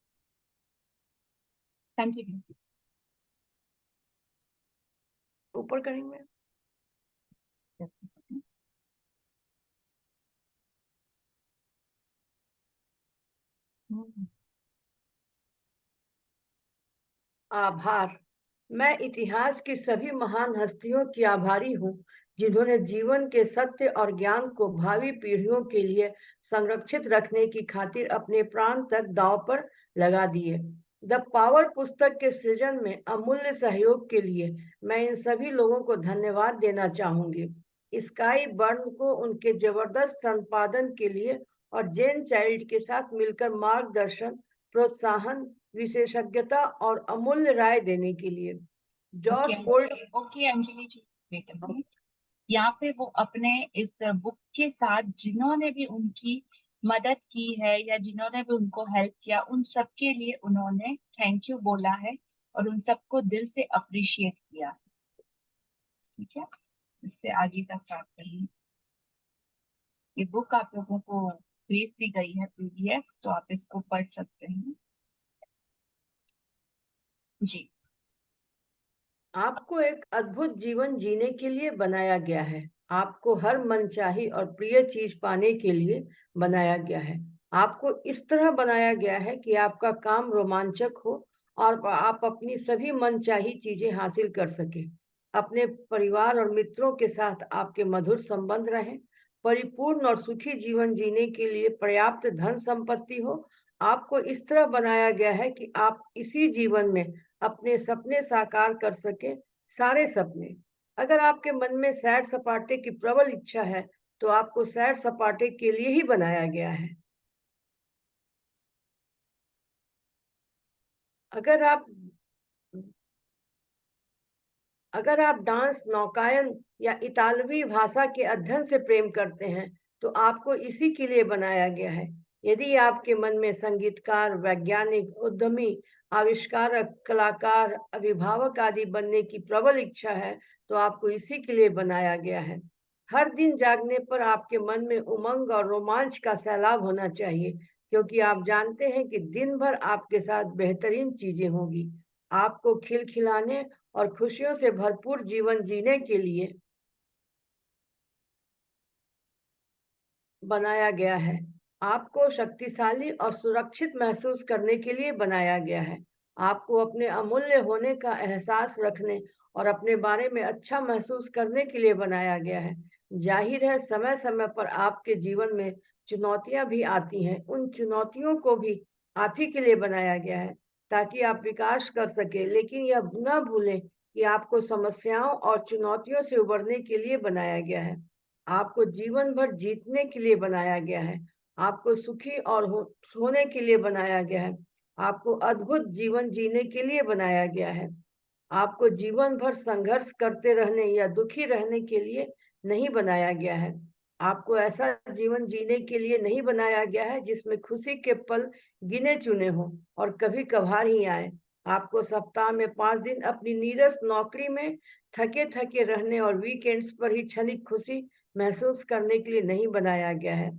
Speaker 2: ऊपर करेंगे। आभार। मैं इतिहास की सभी महान हस्तियों की आभारी हूँ, जिन्होंने जीवन के सत्य और ज्ञान को भावी पीढ़ियों के लिए संरक्षित रखने की खातिर अपने प्राण तक दांव पर लगा दिए। द पावर पुस्तक के सृजन में अमूल्य सहयोग के लिए मैं इन सभी लोगों को धन्यवाद देना चाहूंगी। स्काई बर्न को उनके जबरदस्त संपादन के लिए और जेन चाइल्ड के साथ मिलकर मार्गदर्शन, प्रोत्साहन, विशेषज्ञता और अमूल्य राय देने के लिए। जॉश बोल्ट
Speaker 1: okay Anjali ji, wait a minute. यहाँ पे वो अपने इस बुक के साथ जिन्होंने भी उनकी मदद की है या जिन्होंने भी उनको हेल्प किया, उन सबके लिए उन्होंने थैंक यू बोला है और उन सबको दिल से अप्रिशिएट किया। ठीक है, इससे आगे का स्टार्ट करिए। ये बुक आप लोगों को भेज दी गई है PDF, तो आप इसको पढ़ सकते हैं जी।
Speaker 2: आपको एक अद्भुत जीवन जीने के लिए बनाया गया है। आपको हर मनचाही और प्रिय चीज पाने के लिए बनाया गया है। आपको इस तरह बनाया गया है कि आपका काम रोमांचक हो और आप अपनी सभी मनचाही चीजें हासिल कर सके। अपने परिवार और मित्रों के साथ आपके मधुर संबंध रहें। परिपूर्ण और सुखी जीवन जीने के लिए पर्याप्त धन संपत्ति हो। आपको इस तरह बनाया गया है कि आप इसी जीवन में अपने सपने साकार कर सके, सारे सपने। अगर आपके मन में सैर सपाटे की प्रबल इच्छा है, तो आपको सैर सपाटे के लिए ही बनाया गया है। अगर आप अगर आप डांस, नौकायन या इतालवी भाषा के अध्ययन से प्रेम करते हैं, तो आपको इसी के लिए बनाया गया है। यदि आपके मन में संगीतकार, वैज्ञानिक, उद्यमी, आविष्कारक, कलाकार, अभिभावक आदि बनने की प्रबल इच्छा है, तो आपको इसी के लिए बनाया गया है। हर दिन जागने पर आपके मन में उमंग और रोमांच का सैलाब होना चाहिए, क्योंकि आप जानते हैं कि दिन भर आपके साथ बेहतरीन चीजें होगी। आपको खिलखिलाने और खुशियों से भरपूर जीवन जीने के लिए बनाया गया है। आपको शक्तिशाली और सुरक्षित महसूस करने के लिए बनाया गया है। आपको अपने अमूल्य होने का एहसास रखने और अपने बारे में अच्छा महसूस करने के लिए बनाया गया है। जाहिर है, समय समय पर आपके जीवन में चुनौतियां भी आती हैं। उन चुनौतियों को भी आप ही के लिए बनाया गया है, ताकि आप विकास कर सके। लेकिन यह न भूलें कि आपको समस्याओं और चुनौतियों से उबरने के लिए बनाया गया है। आपको जीवन भर जीतने के लिए बनाया गया है। आपको सुखी और होने के लिए बनाया गया है। आपको अद्भुत जीवन जीने के लिए बनाया गया है। आपको जीवन भर संघर्ष करते रहने या दुखी रहने के लिए नहीं बनाया गया है। आपको ऐसा जीवन जीने के लिए नहीं बनाया गया है जिसमें खुशी के पल गिने चुने हों और कभी कभार ही आए। आपको सप्ताह में 5 दिन अपनी नीरस नौकरी में थके थके रहने और वीकेंड्स पर ही क्षणिक खुशी महसूस करने के लिए नहीं बनाया गया है।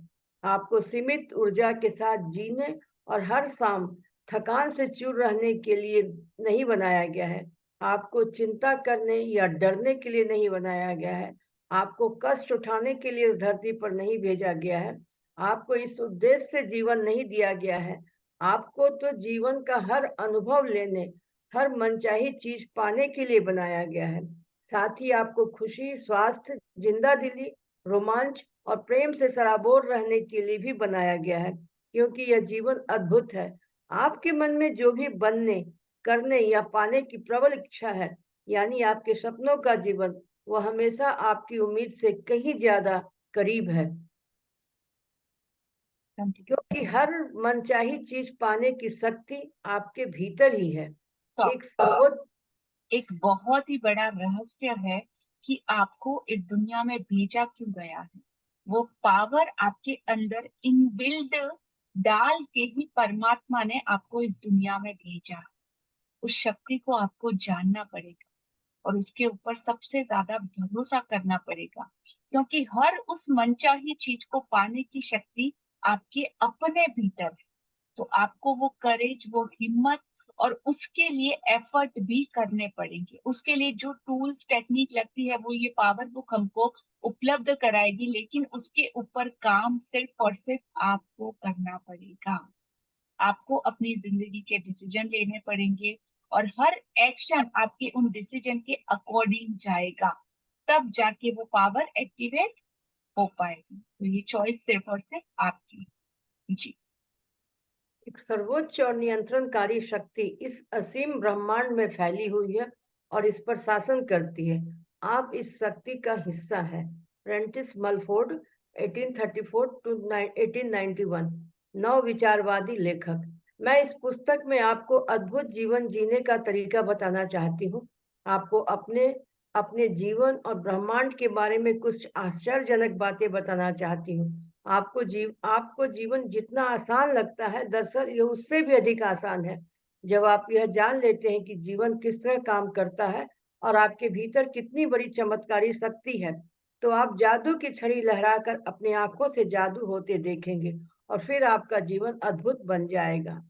Speaker 2: आपको सीमित ऊर्जा के साथ जीने और हर शाम थकान से चूर रहने के लिए नहीं बनाया गया है। आपको चिंता करने या डरने के लिए नहीं बनाया गया है। आपको कष्ट उठाने के लिए इस धरती पर नहीं भेजा गया है। आपको इस उद्देश्य से जीवन नहीं दिया गया है। आपको तो जीवन का हर अनुभव लेने, हर मनचाही चीज पाने के लिए बनाया गया है। साथ ही आपको खुशी, स्वास्थ्य, जिंदा दिली, रोमांच और प्रेम से सराबोर रहने के लिए भी बनाया गया है, क्योंकि यह जीवन अद्भुत है। आपके मन में जो भी बनने, करने या पाने की प्रबल इच्छा है, यानी आपके सपनों का जीवन, वह हमेशा आपकी उम्मीद से कहीं ज्यादा करीब है, क्योंकि हर मनचाही चीज पाने की शक्ति आपके भीतर ही है।
Speaker 1: एक बहुत ही बड़ा रहस्य है कि आपको इस दुनिया में भेजा क्यों गया है। वो पावर आपके अंदर इनबिल्ड डाल के ही परमात्मा ने आपको इस दुनिया में भेजा। उस शक्ति को आपको जानना पड़ेगा और उसके ऊपर सबसे ज्यादा भरोसा करना पड़ेगा, क्योंकि हर उस मनचाही चीज को पाने की शक्ति आपके अपने भीतर है। तो आपको वो करेज, वो हिम्मत और उसके लिए एफर्ट भी करने पड़ेंगे। उसके लिए जो टूल्स, टेक्निक लगती है, वो ये पावर बुक हमको उपलब्ध कराएगी, लेकिन उसके ऊपर काम सिर्फ और सिर्फ आपको करना पड़ेगा। आपको अपनी जिंदगी के डिसीजन लेने पड़ेंगे और हर एक्शन आपके उन डिसीजन के अकॉर्डिंग जाएगा, तब जाके वो पावर एक्टिवेट हो पाएगी। तो ये चॉइस सिर्फ और सिर्फ आपकी। जी।
Speaker 2: एक सर्वोच्च और नियंत्रणकारी शक्ति इस असीम ब्रह्मांड में फैली हुई है और इस पर शासन करती है। आप इस शक्ति का हिस्सा है। प्रेंटिस मलफोर्ड 1834 to 1891, नव विचारवादी लेखक। मैं इस पुस्तक में आपको अद्भुत जीवन जीने का तरीका बताना चाहती हूँ। आपको अपने अपने जीवन और ब्रह्मांड के बारे में कुछ आश्चर्यजनक बातें बताना चाहती हूँ। आपको जीवन जितना आसान लगता है, दरअसल ये उससे भी अधिक आसान है। जब आप यह जान लेते हैं कि जीवन किस तरह काम करता है और आपके भीतर कितनी बड़ी चमत्कारी शक्ति है, तो आप जादू की छड़ी लहराकर अपनी आंखों से जादू होते देखेंगे और फिर आपका जीवन अद्भुत बन जाएगा।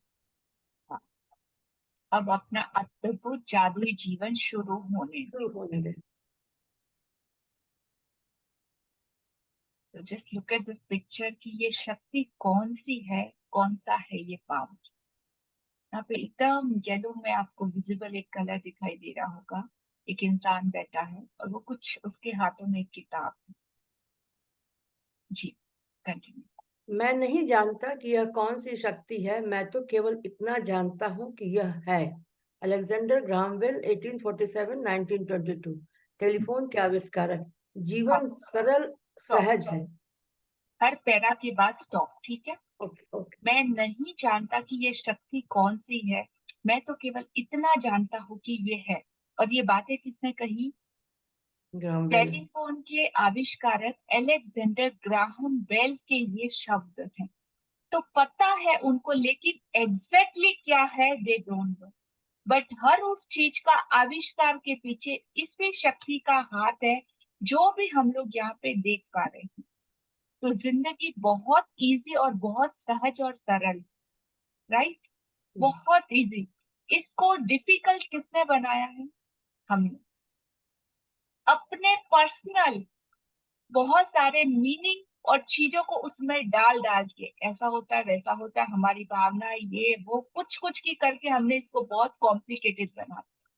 Speaker 1: अब अपना अद्भुत जादुई जीवन शुरू होने
Speaker 2: शुरू होने दें।
Speaker 1: तो just look at this picture कि ये शक्ति कौन सी है, कौन सा है ये पावर। यहाँ पे एकदम येलो में आपको विजिबल एक कलर दिखाई दे रहा होगा। एक इंसान बैठा है और वो कुछ उसके हाथों में एक किताब है। जी कंटिन्यू।
Speaker 2: मैं नहीं जानता कि यह कौन सी शक्ति है, मैं तो केवल इतना जानता हूँ कि यह है। अलेक्जेंडर ग्राहम बेल 1847-1922 टेलीफोन के आविष्कारक। जीवन सरल सहज है।
Speaker 1: हर पैरा के बाद स्टॉप, ठीक है।
Speaker 2: Okay okay.
Speaker 1: मैं नहीं जानता कि ये शक्ति कौन सी है, मैं तो केवल इतना जानता हूँ कि ये है। और ये बातें किसने कही?
Speaker 2: Graham bell.
Speaker 1: टेलीफोन के आविष्कारक अलेक्जेंडर ग्राहम बेल के ये शब्द हैं। तो पता है उनको, लेकिन एग्जैक्टली क्या है दे डोंट नो। बट हर उस चीज का आविष्कार के पीछे इसी शक्ति का हाथ है जो भी हम लोग यहाँ पे देख पा रहे हैं। तो जिंदगी बहुत इजी और बहुत सहज और सरल, राइट? बहुत इजी। इसको डिफिकल्ट किसने बनाया है? हमने अपने पर्सनल बहुत सारे मीनिंग और चीजों को उसमें डाल डाल के, ऐसा होता है वैसा होता है, हमारी भावना ये वो कुछ कुछ की करके हमने इसको बहुत कॉम्प्लिकेटेड बना दिया।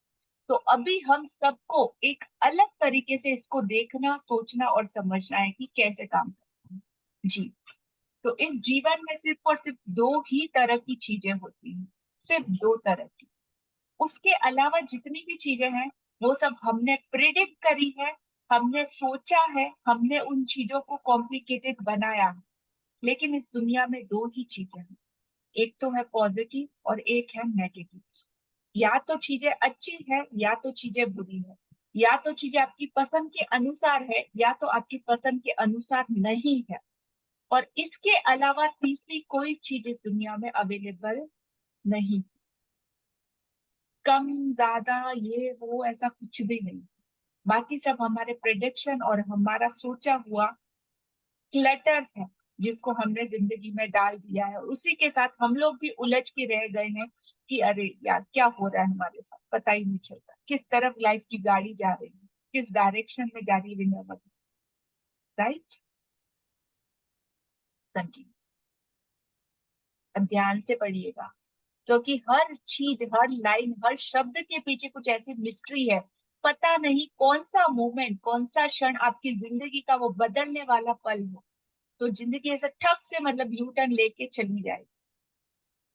Speaker 1: तो अभी हम सबको एक अलग तरीके से इसको देखना, सोचना और समझना है कि कैसे काम करना है। जी, तो इस जीवन में सिर्फ और सिर्फ दो ही तरह की चीजें होती हैं, सिर्फ दो तरह की। उसके अलावा जितनी भी चीजें हैं वो सब हमने प्रिडिक्ट करी है, हमने सोचा है, हमने उन चीजों को कॉम्प्लिकेटेड बनाया है। लेकिन इस दुनिया में दो ही चीजें हैं, एक तो है पॉजिटिव और एक है नेगेटिव। या तो चीजें अच्छी है या तो चीजें बुरी है, या तो चीजें आपकी पसंद के अनुसार है या तो आपकी पसंद के अनुसार नहीं है। और इसके अलावा तीसरी कोई चीज इस दुनिया में अवेलेबल नहीं। कम ज्यादा ये वो ऐसा कुछ भी नहीं। बाकी सब हमारे प्रेडिक्शन और हमारा सोचा हुआ क्लटर है जिसको हमने जिंदगी में डाल दिया है। उसी के साथ हम लोग भी उलझ के रह गए हैं कि अरे यार क्या हो रहा है हमारे साथ, पता ही नहीं चलता किस तरफ लाइफ की गाड़ी जा रही है, किस डायरेक्शन में जा रही है, राइट? कंटिन्यू। अब ध्यान से पढ़िएगा क्योंकि हर चीज, हर लाइन, हर शब्द के पीछे कुछ ऐसी मिस्ट्री है। पता नहीं कौन सा मोमेंट, कौन सा क्षण आपकी जिंदगी का वो बदलने वाला पल हो। तो जिंदगी ऐसा ठक से मतलब यू टर्न लेके चली जाए।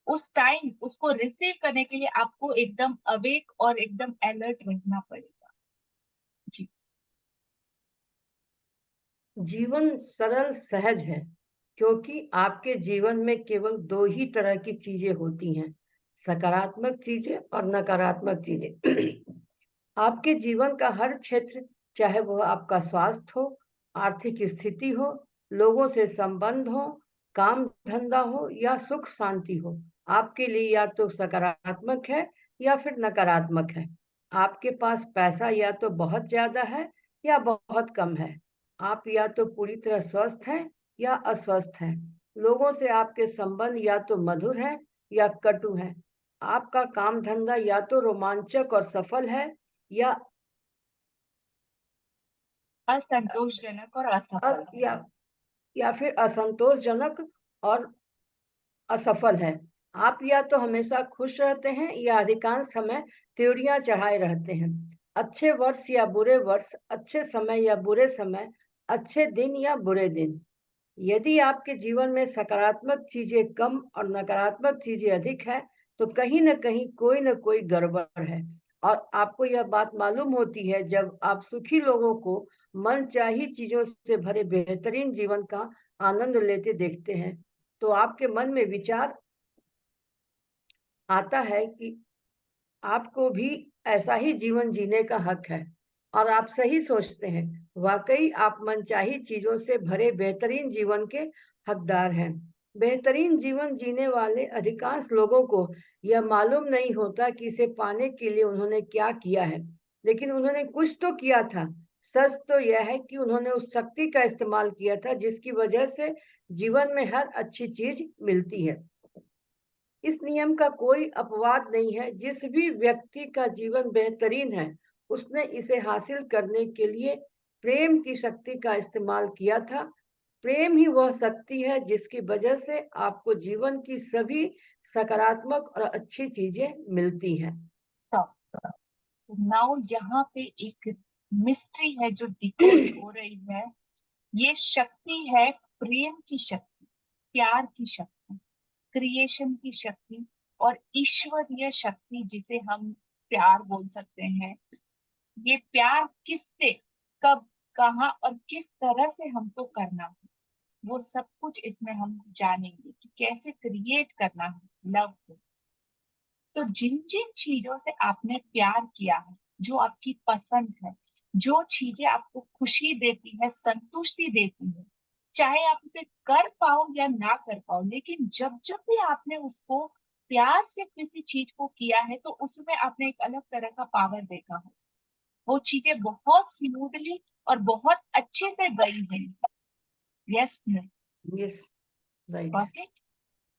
Speaker 1: उस टाइम उसको रिसीव करने के लिए आपको एकदम अवेक और एकदम अलर्ट रहना पड़ेगा। जी।
Speaker 2: जीवन सरल सहज है क्योंकि आपके जीवन में केवल दो ही तरह की चीजें होती हैं, सकारात्मक चीजें और नकारात्मक चीजें। आपके जीवन का हर क्षेत्र, चाहे वह आपका स्वास्थ्य हो, आर्थिक स्थिति हो, लोगों से संबंध हो, काम धंधा हो या सुख शांति हो, आपके लिए या तो सकारात्मक है या फिर नकारात्मक है। आपके पास पैसा या तो बहुत ज्यादा है या बहुत कम है। आप या तो पूरी तरह स्वस्थ हैं या अस्वस्थ हैं। लोगों से आपके संबंध या तो मधुर है या कटु है। आपका काम धंधा या तो रोमांचक और सफल है या
Speaker 1: असंतोषजनक और असफल।
Speaker 2: या फिर असंतोषजनक और असफल है। आप या तो हमेशा खुश रहते हैं या अधिकांश समय त्योरियां चढ़ाए रहते हैं। अच्छे वर्ष या बुरे वर्ष, अच्छे समय या बुरे समय, अच्छे दिन या बुरे दिन। यदि आपके जीवन में सकारात्मक चीजें कम और नकारात्मक चीजें अधिक है, तो कहीं न कोई गड़बड़ है। और आपको यह बात मालूम होती है जब आप सुखी लोगों को मनचाही चीजों से भरे बेहतरीन जीवन का आनंद लेते देखते हैं, तो आपके मन में विचार आता है कि आपको भी ऐसा ही जीवन जीने का हक है और आप सही सोचते हैं। वाकई आप मनचाही चीजों से भरे बेहतरीन जीवन के हकदार हैं। बेहतरीन जीवन जीने वाले अधिकांश लोगों को यह मालूम नहीं होता कि इसे पाने के लिए उन्होंने क्या किया है, लेकिन उन्होंने कुछ तो किया था। सच तो यह है कि उन्होंने उस शक्ति का इस्तेमाल किया था जिसकी वजह से जीवन में हर अच्छी चीज मिलती है। इस नियम का कोई अपवाद नहीं है। जिस भी व्यक्ति का जीवन बेहतरीन है, उसने इसे हासिल करने के लिए प्रेम की शक्ति का इस्तेमाल किया था। प्रेम ही वह शक्ति है जिसकी वजह से आपको जीवन की सभी सकारात्मक और अच्छी चीजें मिलती हैं।
Speaker 1: नाउ यहाँ पे एक मिस्ट्री है जो डिकोड हो रही है। ये शक्ति है प्रेम की शक्ति, प्यार की शक्ति, क्रिएशन की शक्ति और ईश्वरीय शक्ति जिसे हम प्यार बोल सकते हैं। ये प्यार किससे, कब, कहाँ और किस तरह से हमको करना है, वो सब कुछ इसमें हम जानेंगे कि कैसे क्रिएट करना है लव को। तो जिन जिन चीजों से आपने प्यार किया है, जो आपकी पसंद है, जो चीजें आपको खुशी देती है, संतुष्टि देती है, चाहे आप उसे कर पाओ या ना कर पाओ, लेकिन जब जब भी आपने उसको प्यार से किसी चीज को किया है तो उसमें आपने एक अलग तरह का पावर देखा है। वो चीजें बहुत स्मूथली और बहुत अच्छे से गई हैं। Yes,
Speaker 2: yes, right.
Speaker 1: ओके।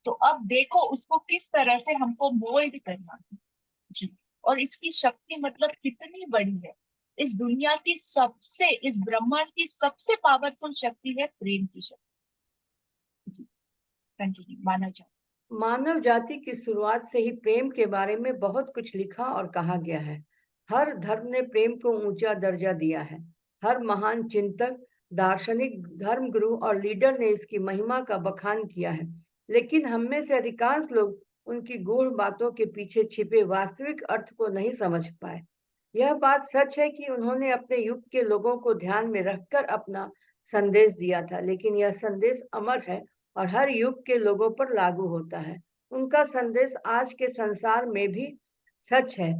Speaker 1: तो अब देखो उसको किस तरह से हमको मोल्ड करना है जी। और इसकी शक्ति मतलब कितनी बड़ी है। इस दुनिया की सबसे, इस ब्रह्मांड की सबसे पावरफुल शक्ति है प्रेम की शक्ति जी। कंटिन्यू।
Speaker 2: मानव जाति की शुरुआत से ही प्रेम के बारे में बहुत कुछ लिखा और कहा गया है। हर धर्म ने प्रेम को ऊंचा दर्जा दिया है। हर महान चिंतक, दार्शनिक, धर्मगुरु और लीडर ने इसकी महिमा का बखान किया है। लेकिन हम में से अधिकांश लोग उनकी गूढ़ बातों के पीछे छिपे वास्तविक अर्थ को नहीं समझ पाए। यह बात सच है कि उन्होंने अपने युग के लोगों को ध्यान में रखकर अपना संदेश दिया था, लेकिन यह संदेश अमर है और हर युग के लोगों पर लागू होता है। उनका संदेश आज के संसार में भी सच है,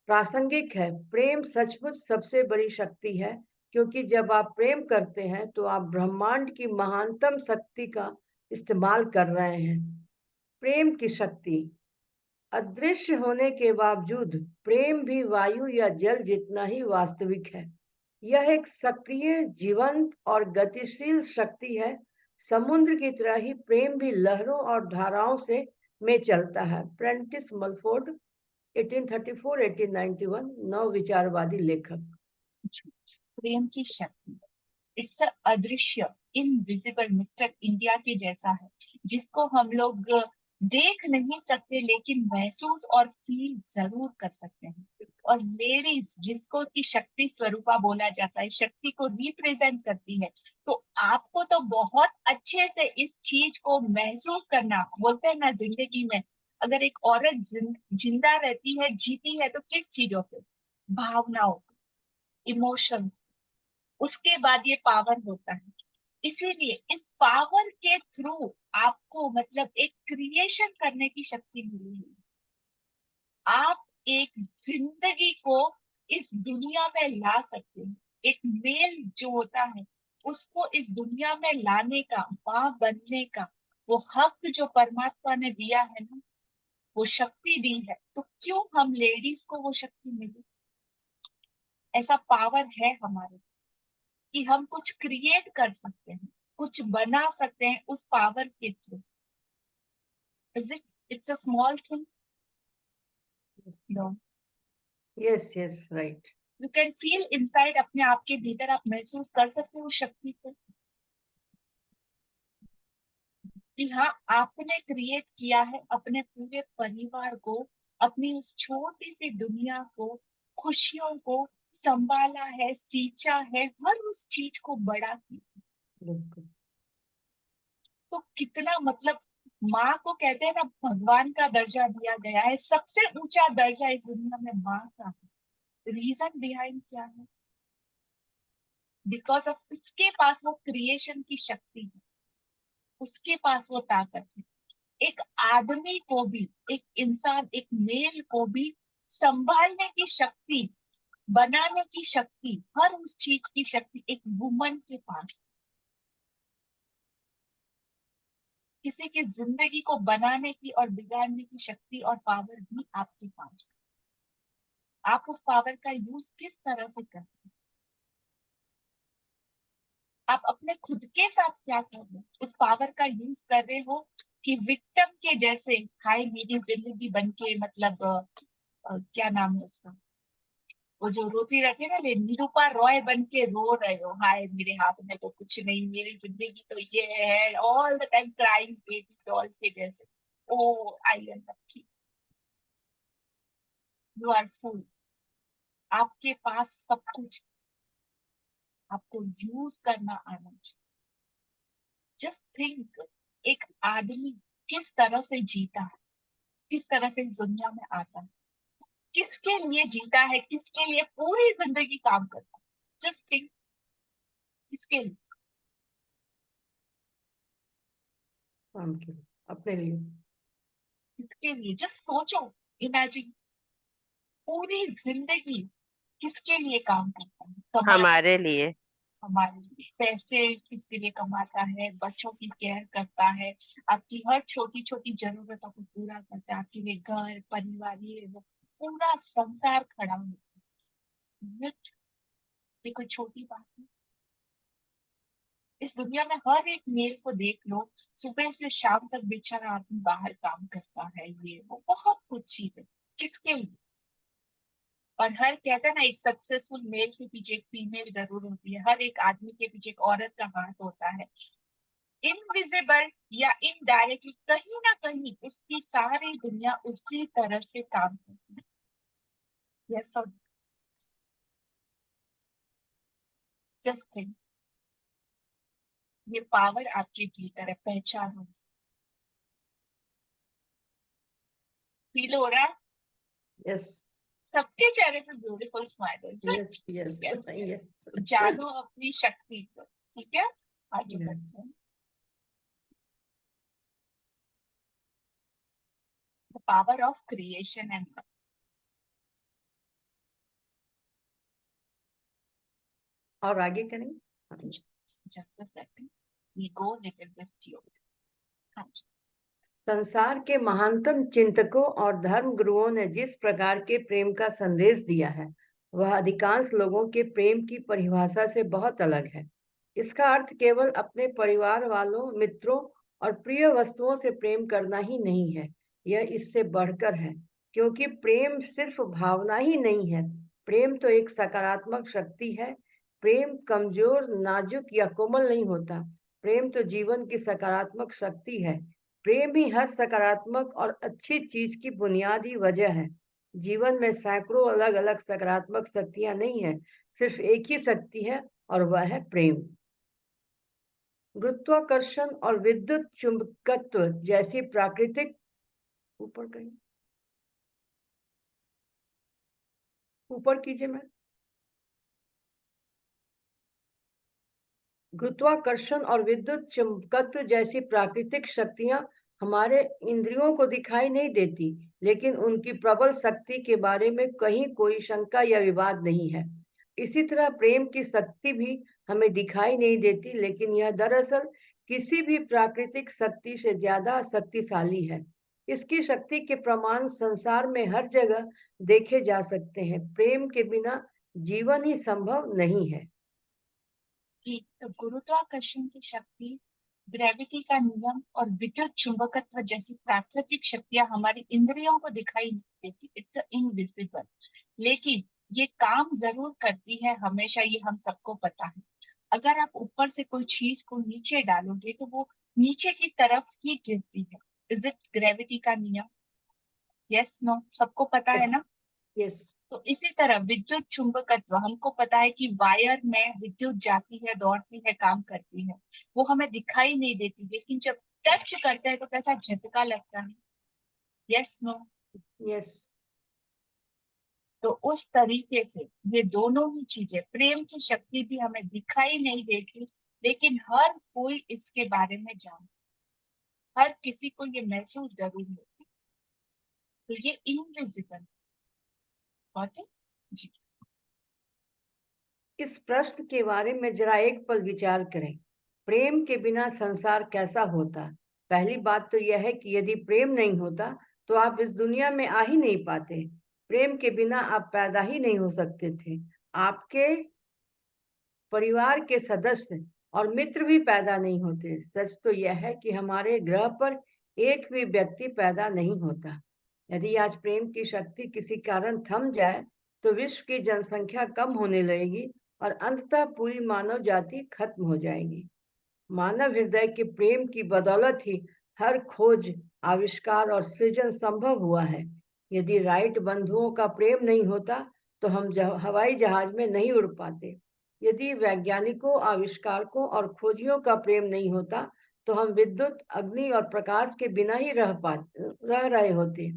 Speaker 2: प्रासंगिक है। प्रेम सचमुच सबसे बड़ी शक्ति है, क्योंकि जब आप प्रेम करते हैं तो आप ब्रह्मांड की महानतम शक्ति का इस्तेमाल कर रहे हैं। प्रेम की शक्ति अदृश्य होने के बावजूद प्रेम भी वायु या जल जितना ही वास्तविक है। यह एक सक्रिय, जीवंत और गतिशील शक्ति है। समुद्र की तरह ही प्रेम भी लहरों और धाराओं से में चलता है। प्रेंटिस मलफोर्ड 1834-1891 नव विचारवादी लेखक।
Speaker 1: प्रेम की शक्ति इट्स अदृश्य, इनविजिबल मिस्टर इंडिया के जैसा है, जिसको हम लोग देख नहीं सकते लेकिन महसूस और फील जरूर कर सकते हैं। और लेडीज जिसको की शक्ति स्वरूपा बोला जाता है, शक्ति को रिप्रेजेंट करती है, तो आपको तो बहुत अच्छे से इस चीज को महसूस करना, बोलते हैं ना जिंदगी में अगर एक औरत जिंदा रहती है, जीती है तो किस चीजों पे, भावनाओं, इमोशंस, उसके बाद ये पावर होता है। इसीलिए इस पावर के थ्रू आपको मतलब एक क्रिएशन करने की शक्ति मिली है। आप एक जिंदगी को इस दुनिया में ला सकते हैं। एक मेल जो होता है उसको इस दुनिया में लाने का, मां बनने का वो हक जो परमात्मा ने दिया है ना, वो शक्ति दी है, तो क्यों हम लेडीज को वो शक्ति मिली? ऐसा पावर है हमारे कि हम कुछ क्रिएट कर सकते हैं, कुछ बना सकते हैं उस पावर के through. It's a small thing? No.
Speaker 2: Yes, yes, right.
Speaker 1: You can feel inside, अपने आप के भीतर आप महसूस कर सकते हो उस शक्ति को कि हाँ आपने क्रिएट किया है अपने पूरे परिवार को, अपनी उस छोटी सी दुनिया को, खुशियों को संभाला है, सींचा है, हर उस चीज को बड़ा किया। तो कितना मतलब माँ को कहते हैं ना भगवान का दर्जा दिया गया है, सबसे ऊंचा दर्जा इस दुनिया में माँ का है। रीजन बिहाइंड क्या है? बिकॉज ऑफ उसके पास वो क्रिएशन की शक्ति है, उसके पास वो ताकत है। एक आदमी को भी, एक इंसान, एक मेल को भी संभालने की शक्ति बनाने की शक्ति, हर उस चीज की शक्ति एक वुमन के पास। किसी की जिंदगी को बनाने की और बिगाड़ने की शक्ति और पावर भी आपके पास है। आप उस पावर का यूज किस तरह से करते हैं? आप अपने खुद के साथ क्या कर रहे हो? उस पावर का यूज कर रहे हो कि विक्टिम के जैसे, हाय मेरी जिंदगी बनके, मतलब क्या नाम है उसका, वो जो रोती रहती है ना, निरूपा रॉय बन के रो रहे हो, हाय मेरे हाथ में तो कुछ नहीं, मेरी जिंदगी तो ये है, all the time crying baby doll के जैसे। Oh I am lucky, you are full, आपके पास सब कुछ, आपको यूज करना आना चाहिए। जस्ट थिंक, एक आदमी किस तरह से जीता है, किस तरह से इस दुनिया में आता है, किसके लिए जीता है, किसके लिए पूरी जिंदगी काम करता है। जस्ट थिंक, किसके लिए?
Speaker 2: काम के लिए, अपने लिए।
Speaker 1: किसके लिए? जस्ट सोचो, इमेजिन, पूरी जिंदगी किसके लिए काम करता है? कमाता,
Speaker 6: हमारे लिए।
Speaker 1: हमारे लिए। पैसे किसके लिए कमाता है? बच्चों की केयर करता है, आपकी हर छोटी छोटी जरूरतों को पूरा करता है, आपके लिए घर परिवार, ये वो, पूरा संसार खड़ा होता है। ये कोई छोटी बात नहीं। इस दुनिया में हर एक मेल को देख लो, सुबह से शाम तक बेचारा आदमी बाहर काम करता है, ये वो बहुत कुछ चीजें, किसके लिए? और हर, कहते हैं ना, एक सक्सेसफुल मेल के पीछे एक फीमेल जरूर होती है, हर एक आदमी के पीछे एक औरत का हाथ होता है। इनविजिबल या इनडायरेक्टली कहीं ना कहीं इसकी सारी दुनिया उसी तरह से काम करती है। यस और जस्ट थिंक, ये पावर आपके भीतर है, पहचानो। फील हो रहा है?
Speaker 2: यस
Speaker 1: सबके चेहरे पे ब्यूटीफुल स्माइल है,
Speaker 2: यस
Speaker 1: सच।
Speaker 2: यस
Speaker 1: यस,
Speaker 2: यस
Speaker 1: जानो अपनी शक्ति को, ठीक है? आगे
Speaker 2: यस।
Speaker 1: बढ़ते हैं। The power of creation and,
Speaker 2: और आगे करेंगे।
Speaker 1: just a second, we go little bit slow। हाँ जी।
Speaker 2: संसार के महानतम चिंतकों और धर्म गुरुओं ने जिस प्रकार के प्रेम का संदेश दिया है, वह अधिकांश लोगों के प्रेम की परिभाषा से बहुत अलग है। इसका अर्थ केवल अपने परिवार वालों, मित्रों और प्रिय वस्तुओं से प्रेम करना ही नहीं है। यह इससे बढ़कर है, क्योंकि प्रेम सिर्फ भावना ही नहीं है। प्रेम तो एक सकारात्मक शक्ति है। प्रेम कमजोर, नाजुक या कोमल नहीं होता। प्रेम तो जीवन की सकारात्मक शक्ति है। प्रेम ही हर सकारात्मक और अच्छी चीज की बुनियादी वजह है। जीवन में सैकड़ों अलग अलग सकारात्मक शक्तियां नहीं है, सिर्फ एक ही शक्ति है, और वह है प्रेम। गुरुत्वाकर्षण और विद्युत चुंबकत्व जैसी प्राकृतिक, ऊपर कहीं, ऊपर कीजिए मैं। गुरुत्वाकर्षण और विद्युत चुंबकत्व जैसी प्राकृतिक शक्तियां हमारे इंद्रियों को दिखाई नहीं देती, लेकिन उनकी प्रबल शक्ति के बारे में कहीं कोई शंका या विवाद नहीं है। इसी तरह प्रेम की शक्ति भी हमें दिखाई नहीं देती, लेकिन यह दरअसल किसी भी प्राकृतिक शक्ति से ज्यादा शक्तिशाली है। इसकी शक्ति के प्रमाण संसार में हर जगह देखे जा सकते हैं। प्रेम के बिना जीवन ही संभव नहीं है।
Speaker 1: जी, तो गुरुत्वाकर्षण की शक्ति, ग्रेविटी का नियम और विद्युत चुंबकत्व जैसी प्राकृतिक शक्तियां हमारी इंद्रियों को दिखाई नहीं देती, इट्स इनविजिबल, लेकिन ये काम जरूर करती है हमेशा, ये हम सबको पता है। अगर आप ऊपर से कोई चीज को नीचे डालोगे तो वो नीचे की तरफ ही गिरती है। इज इट ग्रेविटी का नियम? यस नो, सबको पता है ना?
Speaker 2: यस।
Speaker 1: तो इसी तरह विद्युत चुंबकत्व, हमको पता है कि वायर में विद्युत जाती है, दौड़ती है, काम करती है, वो हमें दिखाई नहीं देती, लेकिन जब टच करते हैं तो कैसा झटका लगता है। Yes no?
Speaker 2: यस।
Speaker 1: तो उस तरीके से ये दोनों ही चीजें, प्रेम की शक्ति भी हमें दिखाई नहीं देती, लेकिन हर कोई इसके बारे में जानता, हर किसी को ये महसूस जरूर होती, तो ये इनविजिबल। जी।
Speaker 2: इस प्रश्न के बारे में जरा एक पल विचार करें। प्रेम के बिना संसार कैसा होता? पहली बात तो यह है कि यदि प्रेम नहीं होता तो आप इस दुनिया में आ ही नहीं पाते। प्रेम के बिना आप पैदा ही नहीं हो सकते थे। आपके परिवार के सदस्य और मित्र भी पैदा नहीं होते। सच तो यह है कि हमारे ग्रह पर एक भी व्यक्ति पैदा नहीं होता। यदि आज प्रेम की शक्ति किसी कारण थम जाए तो विश्व की जनसंख्या कम होने लगेगी और अंततः पूरी मानव जाति खत्म हो जाएगी। मानव हृदय के प्रेम की बदौलत ही हर खोज, आविष्कार और सृजन संभव हुआ है। यदि राइट बंधुओं का प्रेम नहीं होता तो हम हवाई जहाज में नहीं उड़ पाते। यदि वैज्ञानिकों, आविष्कारकों और खोजियों का प्रेम नहीं होता तो हम विद्युत, अग्नि और प्रकाश के बिना ही रह रहे होते।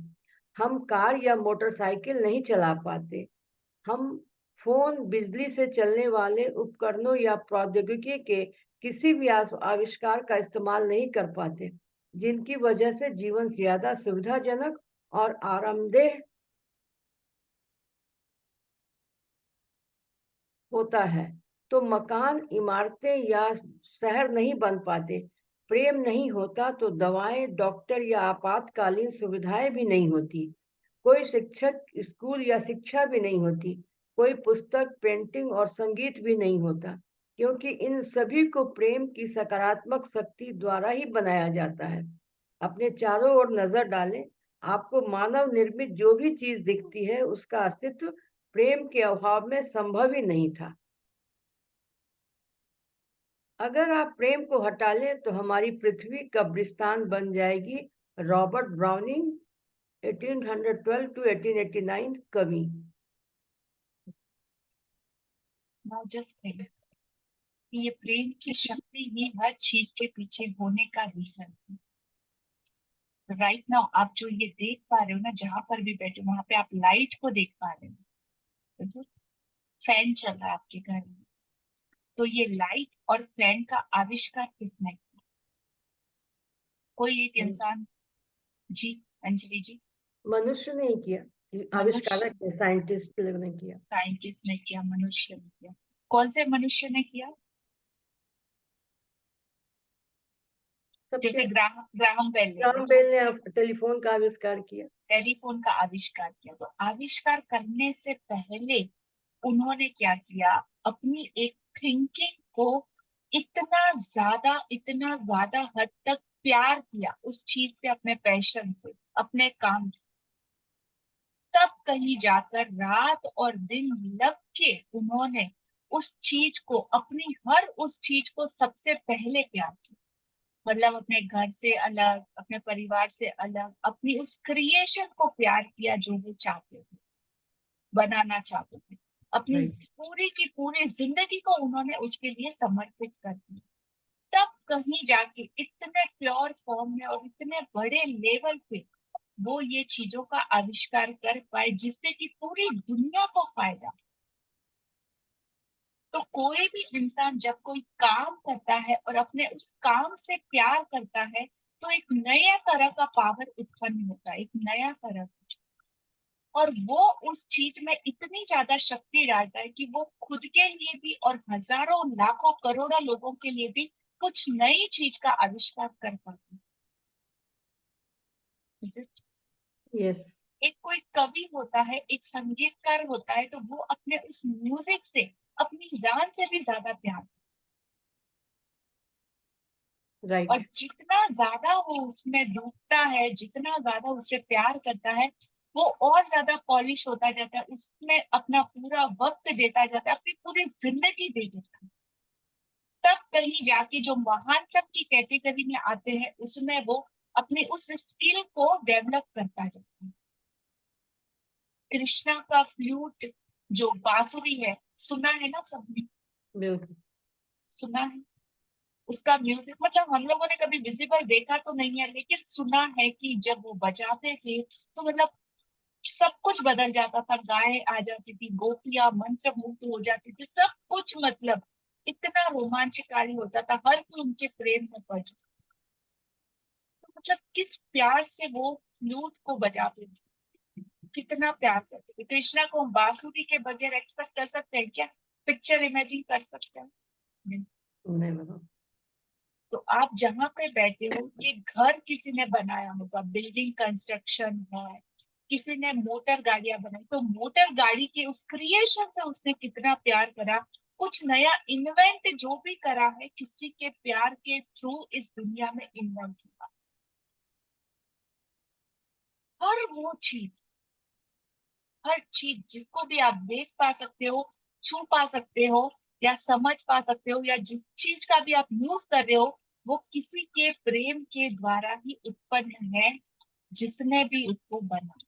Speaker 2: हम कार या मोटरसाइकिल नहीं चला पाते। हम फोन, बिजली से चलने वाले उपकरणों या प्रौद्योगिकी के किसी भी आविष्कार का इस्तेमाल नहीं कर पाते, जिनकी वजह से जीवन ज्यादा सुविधाजनक और आरामदेह होता है। तो मकान, इमारतें या शहर नहीं बन पाते। प्रेम नहीं होता तो दवाएं, डॉक्टर या आपातकालीन सुविधाएं भी नहीं होती। कोई शिक्षक, स्कूल या शिक्षा भी नहीं होती। कोई पुस्तक, पेंटिंग और संगीत भी नहीं होता, क्योंकि इन सभी को प्रेम की सकारात्मक शक्ति द्वारा ही बनाया जाता है। अपने चारों ओर नजर डालें। आपको मानव निर्मित जो भी चीज दिखती है उसका अस्तित्व प्रेम के अभाव में संभव ही नहीं था। अगर आप प्रेम को हटा लें तो हमारी पृथ्वी कब्रिस्तान बन जाएगी। रॉबर्ट ब्राउनिंग, 1812 to 1889 कवि।
Speaker 1: Now just think कि ये प्रेम की शक्ति ही हर चीज के पीछे होने का रीजन है। राइट नाउ आप जो ये देख पा रहे हो ना, जहां पर भी बैठे वहां पे आप लाइट को देख पा रहे हो। फैन चल रहा है आपके घर में, तो ये लाइट और फैन का आविष्कार किसने किया? कोई एक इंसान। जी अंजलि जी।
Speaker 2: मनुष्य ने ही किया, आविष्कारक ने, साइंटिस्ट लोग ने किया।
Speaker 1: साइंटिस्ट ने किया, मनुष्य ने किया। कौन से मनुष्य ने किया? जैसे ग्राहम बेल
Speaker 2: ने टेलीफोन का आविष्कार किया।
Speaker 1: टेलीफोन का आविष्कार किया। तो आविष्कार करने से पहले उन्होंने क्या किया? अपनी एक थिंकिंग को इतना ज्यादा हद तक प्यार किया उस चीज से, अपने पैशन से, अपने काम से। तब कहीं जाकर रात और दिन लग के उन्होंने उस चीज को, अपनी हर उस चीज को सबसे पहले प्यार किया। मतलब अपने घर से अलग, अपने परिवार से अलग, अपनी उस क्रिएशन को प्यार किया जो वो चाहते थे, बनाना चाहते थे। अपनी पूरी की पूरी जिंदगी को उन्होंने उसके लिए समर्पित कर दिया। तब कहीं जाके इतने प्योर फॉर्म में और इतने बड़े लेवल पे वो ये चीजों का आविष्कार कर पाए जिससे कि पूरी दुनिया को फायदा। तो कोई भी इंसान जब कोई काम करता है और अपने उस काम से प्यार करता है तो एक नया तरह का पावर उत्पन्न होता है, एक नया तरह का। और वो उस चीज में इतनी ज्यादा शक्ति डालता है कि वो खुद के लिए भी और हजारों, लाखों, करोड़ों लोगों के लिए भी कुछ नई चीज का आविष्कार कर पाते हैं।
Speaker 2: यस।
Speaker 1: एक कोई कवि होता है, एक संगीतकार होता है, तो वो अपने उस म्यूजिक से अपनी जान से भी ज्यादा प्यार,
Speaker 2: राइट।
Speaker 1: और जितना ज्यादा वो उसमें डूबता है, जितना ज्यादा उसे प्यार करता है, वो और ज्यादा पॉलिश होता जाता है, उसमें अपना पूरा वक्त देता जाता है, अपनी पूरी जिंदगी दे देता है। तब कहीं जाके जो महानतम की कैटेगरी में आते हैं उसमें वो अपनी उस स्किल को डेवलप करता जाता है। कृष्णा का फ्लूट, जो बांसुरी है, सुना है ना सबने?
Speaker 2: बिल्कुल
Speaker 1: सुना है उसका म्यूजिक। मतलब हम लोगों ने कभी विजिबल देखा तो नहीं है, लेकिन सुना है कि जब वो बजाते थे तो मतलब सब कुछ बदल जाता था। गायें आ जाती थी, गोपियां मंत्रमुग्ध हो जाती थी, सब कुछ मतलब इतना रोमांचकारी होता था, हर कोई उनके प्रेम में पड़ जाता। तो मतलब किस प्यार से वो फ्लूट को बजाते थे, कितना प्यार करते थे। कृष्णा को हम बांसुरी के बगैर एक्सपेक्ट कर सकते हैं क्या? पिक्चर इमेजिन कर सकते हैं?
Speaker 2: नहीं मैडम।
Speaker 1: तो आप जहां पे बैठे हो, ये घर किसी ने बनाया होगा, बिल्डिंग कंस्ट्रक्शन है, किसी ने मोटर गाड़ियां बनाई, तो मोटर गाड़ी के उस क्रिएशन से उसने कितना प्यार करा। कुछ नया इन्वेंट जो भी करा है, किसी के प्यार के थ्रू इस दुनिया में इन्वेंट हुआ। हर वो चीज, हर चीज जिसको भी आप देख पा सकते हो, छू पा सकते हो, या समझ पा सकते हो, या जिस चीज का भी आप यूज कर रहे हो, वो किसी के प्रेम के द्वारा ही उत्पन्न है, जिसने भी उसको बना।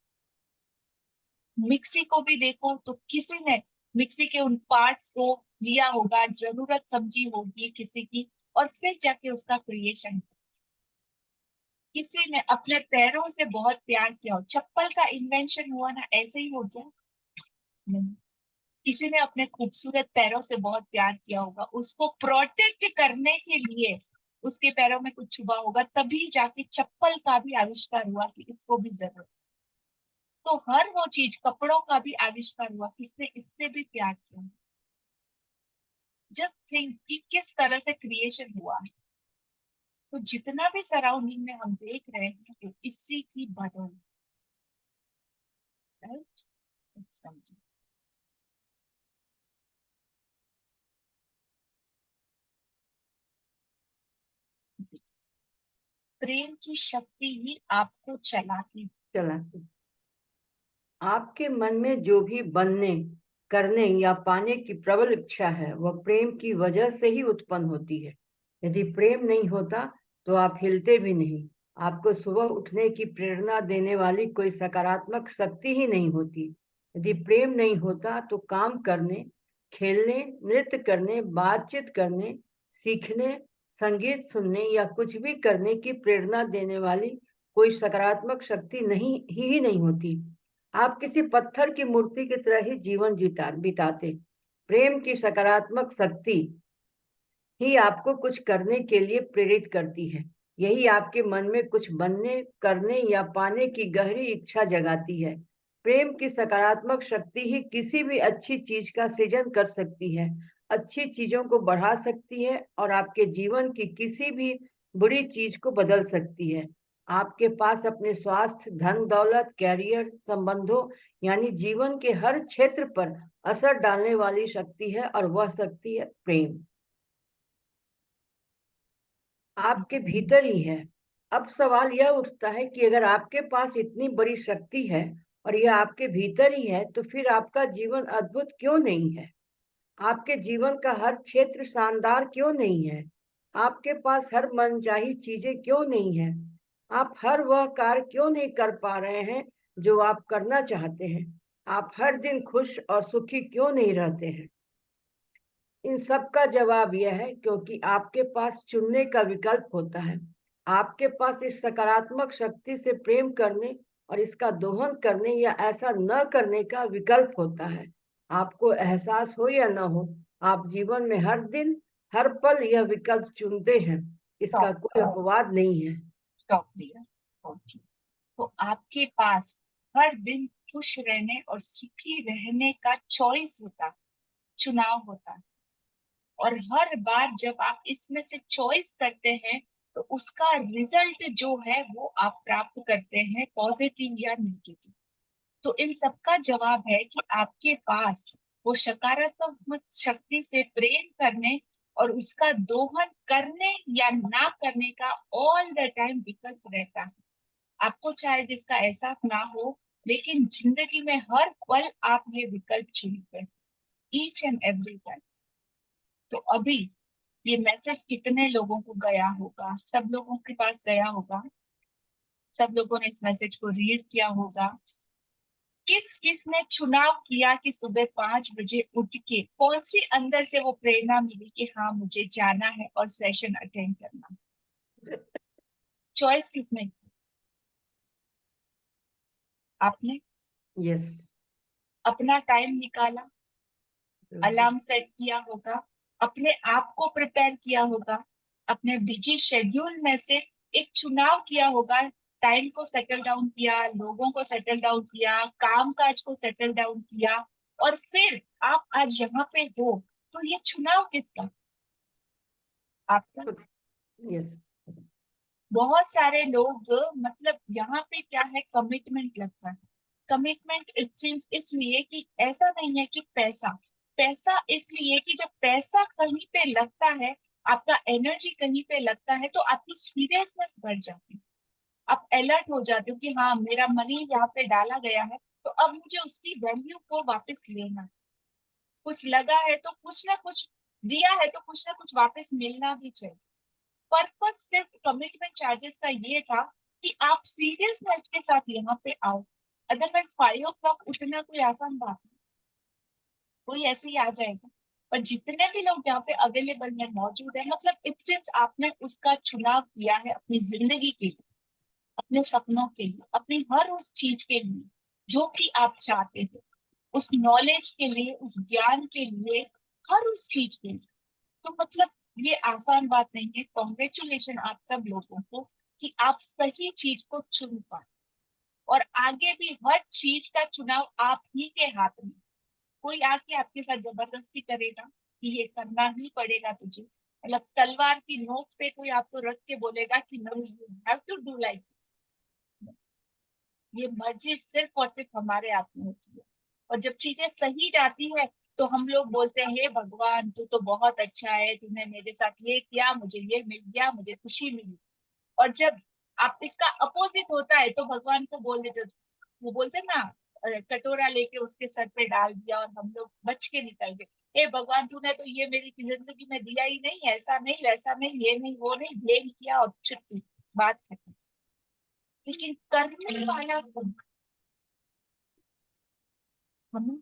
Speaker 1: मिक्सी को भी देखो तो किसी ने मिक्सी के उन पार्ट्स को लिया होगा, जरूरत समझी होगी किसी की, और फिर जाके उसका क्रिएशन। किसी ने अपने पैरों से बहुत प्यार किया हो, चप्पल का इन्वेंशन हुआ ना, ऐसे ही हो गया? नहीं। किसी ने अपने खूबसूरत पैरों से बहुत प्यार किया होगा, उसको प्रोटेक्ट करने के लिए उसके पैरों में कुछ छुपा होगा, तभी जाके चप्पल का भी आविष्कार हुआ कि इसको भी जरूरत। तो हर वो चीज, कपड़ों का भी आविष्कार हुआ, किसने इससे भी प्यार किया। जब थिंक कि किस तरह से क्रिएशन हुआ है, तो जितना भी सराउंडिंग में हम देख रहे हैं, तो इसी की बदौलत, राइट? समझिए, प्रेम की शक्ति ही आपको चलाती।
Speaker 2: चलाती। आपके मन में जो भी बनने, करने या पाने की प्रबल इच्छा है, वह प्रेम की वजह से ही उत्पन्न होती है। यदि प्रेम नहीं होता तो आप हिलते भी नहीं। आपको सुबह उठने की प्रेरणा देने वाली कोई सकारात्मक शक्ति ही नहीं होती। यदि प्रेम नहीं होता तो काम करने, खेलने, नृत्य करने, बातचीत करने, सीखने, संगीत सुनने या कुछ भी करने की प्रेरणा देने वाली कोई सकारात्मक शक्ति नहीं होती। आप किसी पत्थर की मूर्ति की तरह ही जीवन बिताते। प्रेम की सकारात्मक शक्ति ही आपको कुछ करने के लिए प्रेरित करती है। यही आपके मन में कुछ बनने, करने या पाने की गहरी इच्छा जगाती है। प्रेम की सकारात्मक शक्ति ही किसी भी अच्छी चीज का सृजन कर सकती है, अच्छी चीजों को बढ़ा सकती है और आपके जीवन की किसी भी बुरी चीज को बदल सकती है। आपके पास अपने स्वास्थ्य, धन दौलत, कैरियर, संबंधों यानी जीवन के हर क्षेत्र पर असर डालने वाली शक्ति है और वह शक्ति है प्रेम। आपके भीतर ही है। अब सवाल यह उठता है कि अगर आपके पास इतनी बड़ी शक्ति है और यह आपके भीतर ही है, तो फिर आपका जीवन अद्भुत क्यों नहीं है? आपके जीवन का हर क्षेत्र शानदार क्यों नहीं है? आपके पास हर मनचाही चीजें क्यों नहीं है? आप हर वह कार्य क्यों नहीं कर पा रहे हैं जो आप करना चाहते हैं? आप हर दिन खुश और सुखी क्यों नहीं रहते हैं? इन सब का जवाब यह है क्योंकि आपके पास चुनने का विकल्प होता है। आपके पास इस सकारात्मक शक्ति से प्रेम करने और इसका दोहन करने या ऐसा न करने का विकल्प होता है। आपको एहसास हो या न हो, आप जीवन में हर दिन, हर पल यह विकल्प चुनते हैं। इसका कोई अपवाद नहीं है।
Speaker 1: स्टॉप दिया। ओके, तो आपके पास हर दिन खुश रहने और सुखी रहने का चॉइस होता है, चुनाव होता है। और हर बार जब आप इसमें से चॉइस करते हैं, तो उसका रिजल्ट जो है वो आप प्राप्त करते हैं, पॉजिटिव या नेगेटिव। तो इन सबका जवाब है कि आपके पास वो सकारात्मक शक्ति से प्रेम करने और उसका दोहन करने या ना करने का ऑल द टाइम विकल्प रहता है। आपको शायद इसका एहसास ना हो, लेकिन जिंदगी में हर पल आप ये विकल्प चुनते हैं, ईच एंड एवरी टाइम। तो अभी ये मैसेज कितने लोगों को गया होगा? सब लोगों के पास गया होगा, सब लोगों ने इस मैसेज को रीड किया होगा। किस किस ने चुनाव किया कि सुबह 5 बजे उठ के, कौन सी अंदर से वो प्रेरणा मिली कि हाँ मुझे जाना है और सेशन अटेंड करना है? चॉइस किसने की? आपने
Speaker 2: यस।
Speaker 1: अपना टाइम निकाला, अलार्म सेट किया होगा, अपने आप को प्रिपेयर किया होगा, अपने बिजी शेड्यूल में से एक चुनाव किया होगा, टाइम को सेटल डाउन किया, लोगों को सेटल डाउन किया, काम काज को सेटल डाउन किया, और फिर आप आज यहाँ पे हो, तो ये चुनाव किसका? आपका।
Speaker 2: यस,
Speaker 1: बहुत सारे लोग, मतलब यहाँ पे क्या है, कमिटमेंट लगता है। कमिटमेंट इट सीम्स इसलिए कि ऐसा नहीं है कि पैसा, पैसा इसलिए कि जब पैसा कहीं पे लगता है, आपका एनर्जी कहीं पे लगता है, तो आपकी सीरियसनेस बढ़ जाती है। आप अलर्ट हो जाते हो कि हाँ, मेरा मनी यहाँ पे डाला गया है, तो अब मुझे उसकी वैल्यू को वापस लेना है। कुछ लगा है तो कुछ ना कुछ दिया है, तो कुछ ना कुछ वापस मिलना भी चाहिए। पर्पस सिर्फ कमिटमेंट चार्जेस का ये था कि आप सीरियसनेस के साथ यहाँ पे आओ। अदरवाइज 5 o'clock उठना कोई आसान बात नहीं, कोई ऐसे ही आ जाएगा। पर जितने भी लोग यहाँ पे अवेलेबल में मौजूद है, मतलब इट सिंस आपने उसका चुनाव किया है अपनी जिंदगी के लिए, अपने सपनों के लिए, अपनी हर उस चीज के लिए जो कि आप चाहते हो, उस नॉलेज के लिए, उस ज्ञान के लिए, हर उस चीज के लिए। तो मतलब ये आसान बात नहीं है। कॉन्ग्रेचुलेशन आप सब लोगों को कि आप सही चीज को चुन पाए, और आगे भी हर चीज का चुनाव आप ही के हाथ में। कोई आके आपके साथ जबरदस्ती करेगा कि ये करना ही पड़ेगा तुझे, मतलब तलवार की नोक पे कोई आपको रख के बोलेगा कि no, you have to do like, ये मर्जी सिर्फ और सिर्फ हमारे हाथ में होती है। और जब चीजें सही जाती है, तो हम लोग बोलते हैं, हे भगवान, तू तो बहुत अच्छा है, तूने मेरे साथ ये किया, मुझे ये मिल गया, मुझे खुशी मिली। और जब आप इसका अपोजिट होता है, तो भगवान को बोल देते, वो बोलते ना, कटोरा लेके उसके सर पे डाल दिया और हम लोग बच के निकल गए। हे भगवान, तूने तो ये मेरी जिंदगी में दिया ही नहीं, ऐसा नहीं, वैसा नहीं, ये नहीं, वो नहीं, ब्लेम किया और छुट्टी, बात खत्म। लेकिन करने वाला कौन? हम।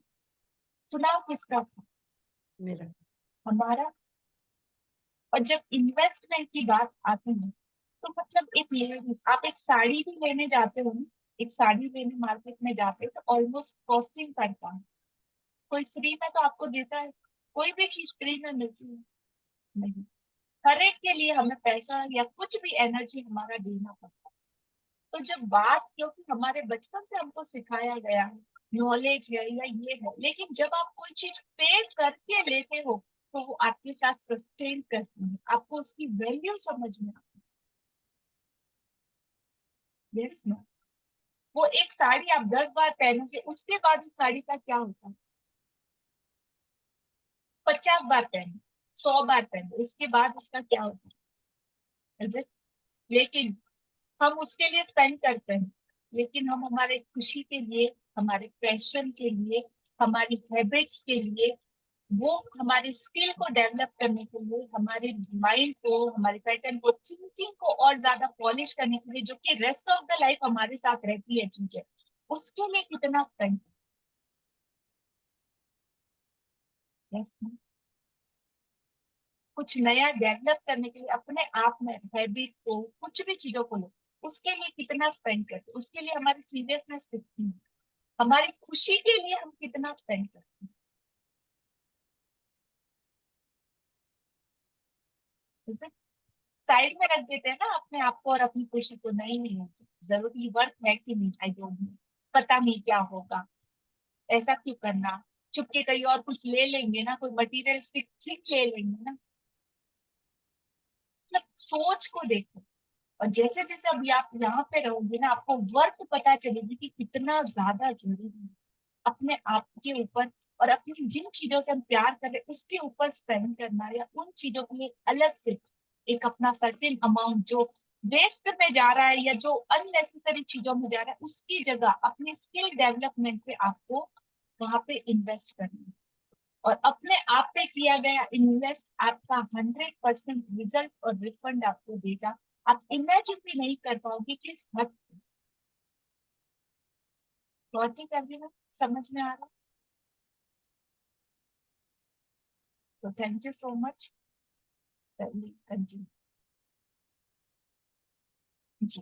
Speaker 1: चुनाव किसका था?
Speaker 2: मेरा।
Speaker 1: हमारा। और जब इन्वेस्टमेंट की बात आती है, तो मतलब एक लेडीज, आप एक साड़ी भी लेने जाते हो ना, एक साड़ी लेने मार्केट में जाते हो, तो ऑलमोस्ट कॉस्टिंग पड़ता है। कोई फ्री में तो आपको देता है? कोई भी चीज फ्री में मिलती है? नहीं। हर एक के लिए हमें पैसा या कुछ भी एनर्जी हमारा देना पड़ता है। तो जब बात, क्योंकि हमारे बचपन से हमको सिखाया गया है, नॉलेज है या ये है, लेकिन जब आप कोई चीज पे करके लेते हो, तो वो आपके साथ सस्टेन करती है, आपको उसकी वैल्यू समझ में आती है। यस ना। वो एक साड़ी आप 10 बार पहनोगे, उसके बाद उस साड़ी का क्या होता है? 50 बार पहनो, 100 बार पहनो, उसके बाद उसका क्या होता है? Is it? लेकिन हम उसके लिए स्पेंड करते हैं, लेकिन हम हमारे खुशी के लिए, हमारे पैशन के लिए, हमारी हैबिट्स के लिए, वो हमारी स्किल को डेवलप करने के लिए, हमारे माइंड को, हमारे पैटर्न को, थिंकिंग को और ज्यादा पॉलिश करने के लिए, जो कि रेस्ट ऑफ द लाइफ हमारे साथ रहती है चीजें, उसके लिए कितना स्पेंड। यस। कुछ नया डेवलप करने के लिए अपने आप में, हैबिट को, कुछ भी चीजों को लो, उसके लिए कितना स्पेंड करते हैं, उसके लिए हमारी सीरियसनेस कितनी है, हमारी खुशी के लिए हम कितना स्पेंड करते हैं। साइड में रख देते हैं ना अपने आप को और अपनी खुशी को, नहीं नहीं होती, जरूरी वर्क है कि नहीं, आई डोंट नो, पता नहीं क्या होगा, ऐसा क्यों करना, चुपके कहीं और कुछ ले लेंगे ना, कोई मटीरियलिस्टिक थिंग ले लेंगे ना। मतलब सोच को देखो। और जैसे जैसे अभी आप यहाँ पे रहोगे ना, आपको वर्क पता चलेगी कि कितना ज्यादा जरूरी है अपने आप के ऊपर, और अपनी जिन चीजों से हम प्यार कर रहे हैं उसके ऊपर स्पेंड करना, या उन चीजों के लिए अलग से एक अपना सर्टेन अमाउंट जो वेस्ट में जा रहा है या जो अननेसेसरी चीजों में जा रहा है, उसकी जगह अपनी स्किल डेवलपमेंट पे आपको वहां पे इन्वेस्ट करना है। और अपने आप पे किया गया इन्वेस्ट आपका 100% रिजल्ट और रिफंड आपको देगा। आप इमेजिन भी नहीं कर पाओगे किस हद तक। लॉजिक एवरीवन समझ में आ रहा? So thank you so much. Continue जी।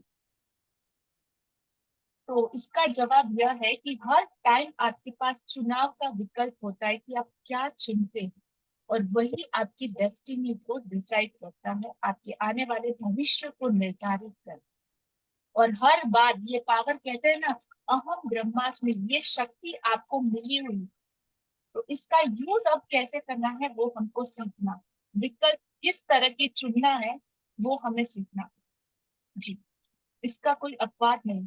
Speaker 1: तो इसका जवाब यह है कि हर टाइम आपके पास चुनाव का विकल्प होता है कि आप क्या चुनते हैं, और वही आपकी डेस्टिनी को डिसाइड करता है, आपके आने वाले भविष्य को निर्धारित करता है। और हर बार ये पावर, कहते हैं ना, अहम ब्रह्मास्मि, ये शक्ति आपको मिली हुई, तो इसका यूज अब कैसे करना है वो हमको सीखना, विकल्प किस तरह के चुनना है वो हमें सीखना। जी, इसका कोई अपवाद नहीं।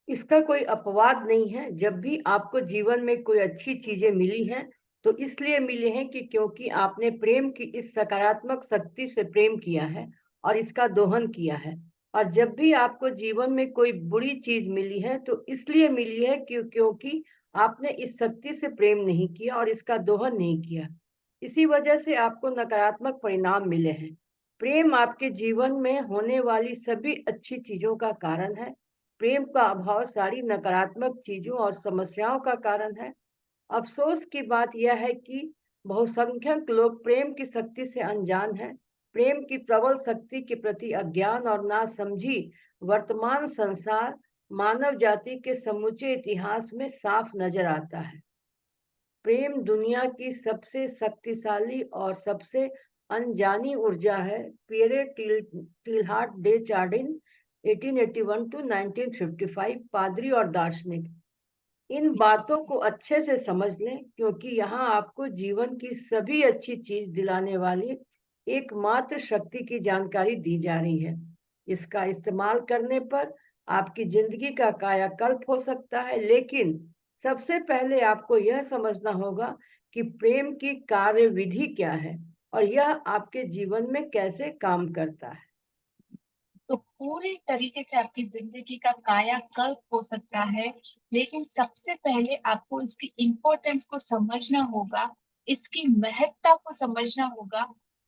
Speaker 2: इसका कोई अपवाद नहीं है। जब भी आपको जीवन में कोई अच्छी चीजें मिली हैं तो इसलिए मिली हैं कि क्योंकि आपने प्रेम की इस सकारात्मक शक्ति से प्रेम किया है और इसका दोहन किया है। और जब भी आपको जीवन में कोई बुरी चीज मिली है तो इसलिए मिली है क्योंकि आपने इस शक्ति से प्रेम नहीं किया और इसका दोहन नहीं किया। इसी वजह से आपको नकारात्मक परिणाम मिले हैं। प्रेम आपके जीवन में होने वाली सभी अच्छी चीजों का कारण है। प्रेम का अभाव सारी नकारात्मक चीजों और समस्याओं का कारण है। अफसोस की बात यह है कि बहुसंख्यक लोग प्रेम की शक्ति से अनजान हैं। प्रेम की प्रबल शक्ति के प्रति अज्ञान और नासमझी वर्तमान संसार मानव जाति के समूचे इतिहास में साफ नजर आता है। प्रेम दुनिया की सबसे शक्तिशाली और सबसे अनजानी ऊर्जा है। Pierre Teilhard de Chardin 1881 to 1955 पादरी और दार्शनिक। इन बातों को अच्छे से समझ लें क्योंकि यहाँ आपको जीवन की सभी अच्छी चीज दिलाने वाली एकमात्र शक्ति की जानकारी दी जा रही है। इसका इस्तेमाल करने पर आपकी जिंदगी का कायाकल्प हो सकता है, लेकिन सबसे पहले आपको यह समझना होगा कि प्रेम की कार्यविधि क्या है और यह आपके जीवन में कैसे काम करता है।
Speaker 1: तो पूरी तरीके से आपकी जिंदगी का कायाकल्प हो सकता है, लेकिन सबसे पहले आपको इसकी इम्पोर्टेंस को समझना होगा, इसकी महत्ता को समझना होगा।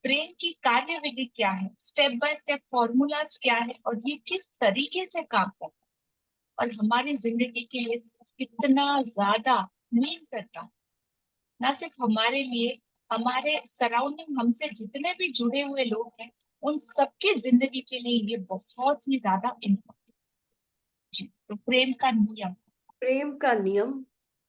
Speaker 1: प्रेम की कार्यविधि क्या है, स्टेप बाय स्टेप फॉर्मूलाज क्या है और ये किस तरीके से काम करता है और हमारी जिंदगी के लिए कितना ज्यादा मीन करता है। ना सिर्फ हमारे लिए, हमारे सराउंडिंग, हमसे जितने भी जुड़े हुए लोग हैं उन सबकी जिंदगी के लिए ये बहुत ही ज्यादा इम्पोर्टेंट। तो प्रेम का नियम।
Speaker 2: प्रेम का नियम।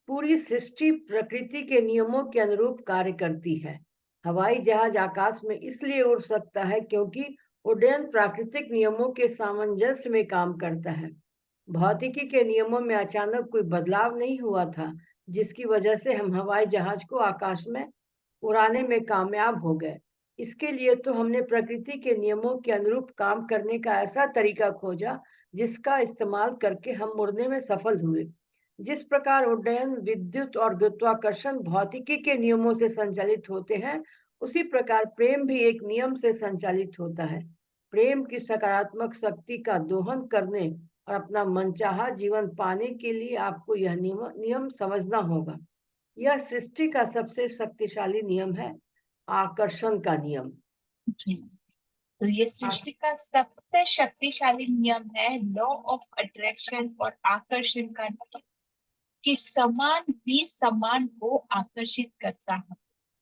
Speaker 2: पूरी सृष्टि प्रकृति के नियमों के अनुरूप कार्य करती है। हवाई जहाज आकाश में इसलिए उड़ सकता है क्योंकि उड्डयन प्राकृतिक नियमों के सामंजस्य में काम करता है। भौतिकी के नियमों में अचानक कोई बदलाव नहीं हुआ था जिसकी वजह से हम हवाई जहाज को आकाश में उड़ाने में कामयाब हो गए। इसके लिए तो हमने प्रकृति के नियमों के अनुरूप काम करने का ऐसा तरीका खोजा जिसका इस्तेमाल करके हम उड़ने में सफल हुए। जिस प्रकार उड्डयन, विद्युत और गुरुत्वाकर्षण भौतिकी के नियमों से संचालित होते हैं, उसी प्रकार प्रेम भी एक नियम से संचालित होता है। प्रेम की सकारात्मक शक्ति का दोहन करने और अपना मनचाहा जीवन पाने के लिए आपको यह नियम समझना होगा। यह सृष्टि का सबसे शक्तिशाली नियम है, आकर्षण का नियम।
Speaker 1: जी, तो ये सृष्टि का सबसे शक्तिशाली नियम है, लॉ ऑफ अट्रैक्शन और आकर्षण का नियम, कि समान भी समान को आकर्षित करता है।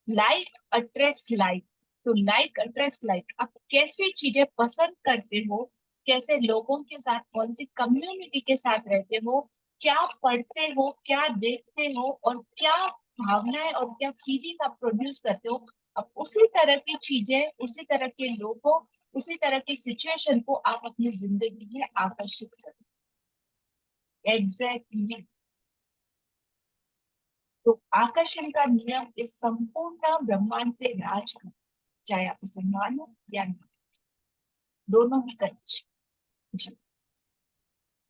Speaker 1: Like attracts like. तो लाइक अट्रैक्ट्स लाइक। आप कैसी चीजें पसंद करते हो, कैसे लोगों के साथ, कौन सी कम्युनिटी के साथ रहते हो, क्या पढ़ते हो, क्या देखते हो और क्या भावनाएं और क्या फीलिंग आप प्रोड्यूस करते हो, अब उसी तरह की चीजें, उसी तरह के लोगों, उसी तरह की सिचुएशन को आप अपनी जिंदगी में आकर्षित करते। एग्जैक्टली। तो आकर्षण का नियम इस संपूर्ण ब्रह्मांड पे राज करता है, चाहे आप इसे मानो या ना, दोनों ही कंडीशन। जी,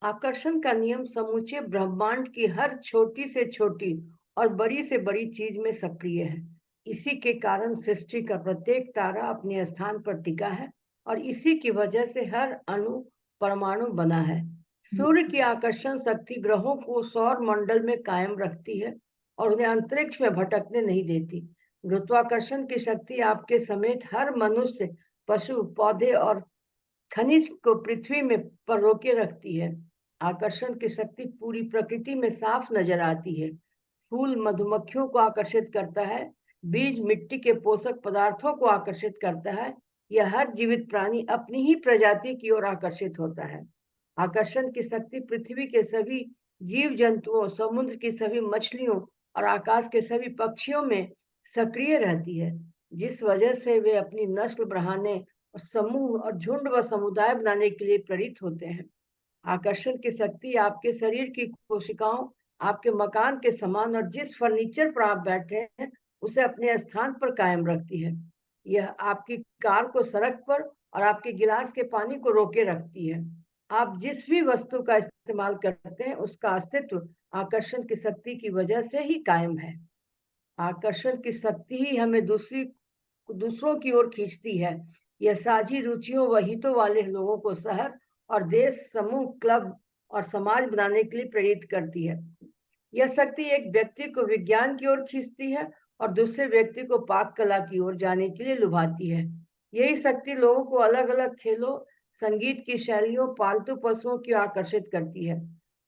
Speaker 2: आकर्षण का नियम समूचे ब्रह्मांड की हर छोटी से छोटी और बड़ी से बड़ी चीज में सक्रिय है। इसी के कारण सृष्टि का प्रत्येक तारा अपने स्थान पर टिका है और इसी की वजह से हर अणु परमाणु बना है। सूर्य की आकर्षण शक्ति ग्रहों को सौर मंडल में कायम रखती है और उन्हें अंतरिक्ष में भटकने नहीं देती। गुरुत्वाकर्षण की शक्ति आपके समेत हर मनुष्य, पशु, पौधे और खनिज को पृथ्वी में पर रोके रखती है। आकर्षण की शक्ति पूरी प्रकृति में साफ नजर आती है। फूल मधुमक्खियों को आकर्षित करता है, बीज मिट्टी के पोषक पदार्थों को आकर्षित करता है। यह हर जीवित प्राणी अपनी ही प्रजाति की ओर आकर्षित होता है। आकर्षण की शक्ति पृथ्वी के सभी जीव जंतुओं, समुद्र की सभी मछलियों और आकाश के सभी पक्षियों में सक्रिय रहती है, जिस वजह से वे अपनी नस्ल बढ़ाने और समूह और झुंड व समुदाय बनाने के लिए प्रेरित होते हैं। आकर्षण की शक्ति आपके शरीर की कोशिकाओं, आपके मकान के समान और जिस फर्नीचर पर आप बैठे हैं उसे अपने स्थान पर कायम रखती है। यह आपकी कार को सड़क पर और आपके गिलास के पानी को रोके रखती है। आप जिस भी वस्तु का इस्तेमाल करते हैं उसका अस्तित्व आकर्षण की शक्ति की वजह से ही कायम है। आकर्षण की शक्ति ही हमें दूसरों की ओर खींचती है। यह साझी रुचियों व हितों वाले लोगों को शहर और देश, समूह, क्लब और समाज बनाने के लिए प्रेरित करती है। यह शक्ति एक व्यक्ति को विज्ञान की ओर खींचती है और दूसरे व्यक्ति को पाक कला की ओर जाने के लिए लुभाती है। यही शक्ति लोगों को अलग-अलग खेलों, संगीत की शैलियों, पालतू पशुओं की ओर आकर्षित करती है।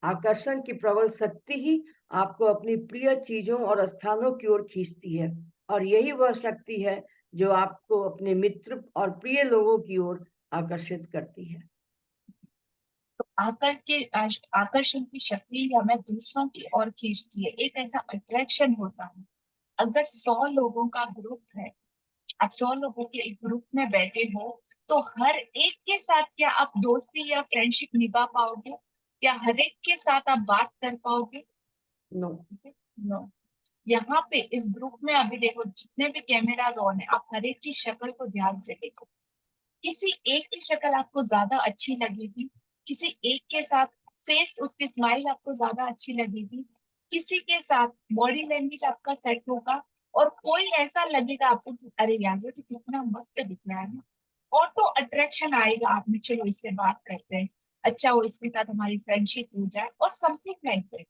Speaker 2: आकर्षण की प्रबल शक्ति ही आपको अपनी प्रिय चीजों और स्थानों की ओर खींचती है और यही वह शक्ति है जो आपको अपने मित्र और प्रिय लोगों की ओर आकर्षित करती है।
Speaker 1: तो आकर्षण की शक्ति हमें दूसरों की ओर खींचती है, एक ऐसा अट्रैक्शन होता है। अगर 100 लोगों का ग्रुप है, आप 100 लोगों के एक ग्रुप में बैठे हो, तो हर एक के साथ क्या आप दोस्ती या फ्रेंडशिप निभा पाओगे? क्या हर एक के साथ आप बात कर पाओगे?
Speaker 2: नो।
Speaker 1: नो। यहाँ पे इस ग्रुप में अभी देखो जितने भी कैमराज ऑन है, आप हर एक की शक्ल को ध्यान से देखो। किसी एक की शक्ल आपको ज्यादा अच्छी लगेगी, किसी एक के साथ फेस, उसकी स्माइल आपको ज्यादा अच्छी लगेगी, किसी के साथ बॉडी लैंग्वेज आपका सेट होगा, और कोई ऐसा लगेगा आपको कि अरे यार ये तो कितना मस्त दिख रहा है। ऑटो अट्रैक्शन आएगा आप में, चलो इससे बात करते हैं, अच्छा वो इसके साथ हमारी फ्रेंडशिप हो जाए और समथिंग लाइक दैट।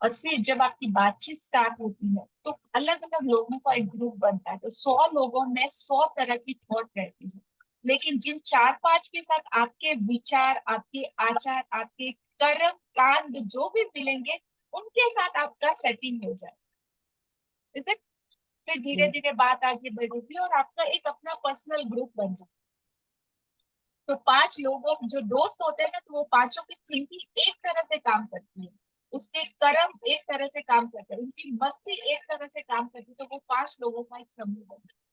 Speaker 1: और फिर जब आपकी बातचीत स्टार्ट होती है तो अलग अलग लोगों का एक ग्रुप बनता है, तो 100 लोगों में 100 तरह की थॉट रहती है, लेकिन जिन 4-5 के साथ आपके विचार, आपके आचार, आपके कर्म कांड जो भी मिलेंगे, उनके साथ आपका सेटिंग हो जाए, ठीक है? फिर धीरे धीरे बात आगे बढ़ेगी और आपका एक अपना पर्सनल ग्रुप बन जाए। तो 5 लोगों जो दोस्त होते हैं ना, तो वो पांचों की थिंकिंग एक तरह से काम करती है, उसके कर्म एक तरह से काम करते हैं, उनकी मस्ती एक तरह से काम करती है, तो वो 5 लोगों का एक समूह बनता है।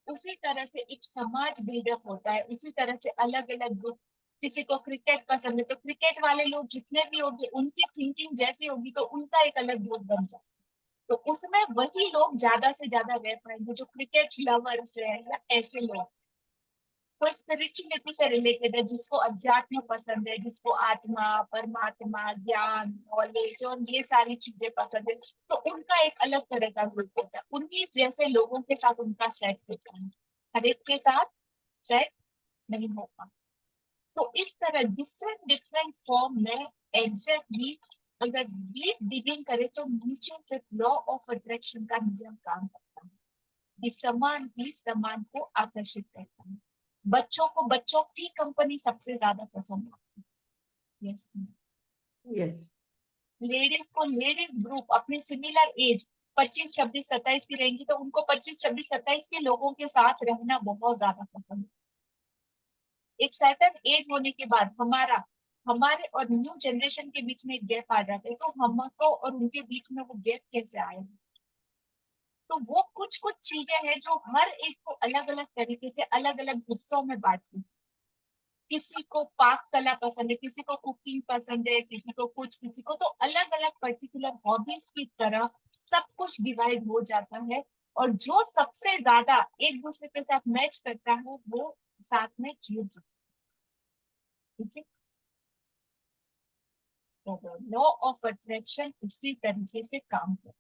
Speaker 1: उसी तरह से एक समाज बिल्डअप होता है, उसी तरह से अलग अलग ग्रुप। किसी को क्रिकेट पसंद है तो क्रिकेट वाले लोग जितने भी होंगे उनकी थिंकिंग जैसी होगी तो उनका एक अलग ग्रुप बन जाए, तो उसमें वही लोग ज्यादा से ज्यादा रह पाएंगे जो क्रिकेट लवर्स है या ऐसे लोग। कोई स्पिरिचुअलिटी से रिलेटेड है, जिसको अध्यात्म पसंद है, जिसको आत्मा, परमात्मा, ज्ञान, नॉलेज और ये सारी चीजें पसंद है, तो उनका एक अलग तरह का ग्रुप होता है, उन्हीं जैसे लोगों के साथ उनका सेट होता है, हर एक के साथ सेट नहीं होता। तो इस तरह डिफरेंट डिफरेंट फॉर्म में एग्जैक्टली अगर डीप डिगिंग करें तो नीचे से लॉ ऑफ अट्रैक्शन का नियम काम करता है कि समान ही समान को आकर्षित करता है। बच्चों को बच्चों की कंपनी सबसे ज्यादा पसंद आती है, यस।
Speaker 2: यस।
Speaker 1: लेडीज को लेडीज ग्रुप अपनी सिमिलर एज 25, 26, 27 की रहेंगी तो उनको 25, 26, 27 के लोगों के साथ रहना बहुत ज्यादा पसंद है। एक सर्टेन एज होने के बाद हमारे और न्यू जनरेशन के बीच में एक गैप आ जाता है, तो हमको और उनके बीच में वो गैप कैसे आएगा? तो वो कुछ कुछ चीजें हैं जो हर एक को अलग अलग तरीके से अलग अलग हिस्सों में बांटती। किसी को पाक कला पसंद है, किसी को कुकिंग पसंद है, किसी को कुछ, किसी को, तो अलग अलग पर्टिकुलर हॉबीज की तरह सब कुछ डिवाइड हो जाता है, और जो सबसे ज्यादा एक दूसरे के साथ मैच करता है वो साथ में जुड़ जाता है, ठीक है? तो लॉ ऑफ अट्रैक्शन इसी तरीके से काम करता है,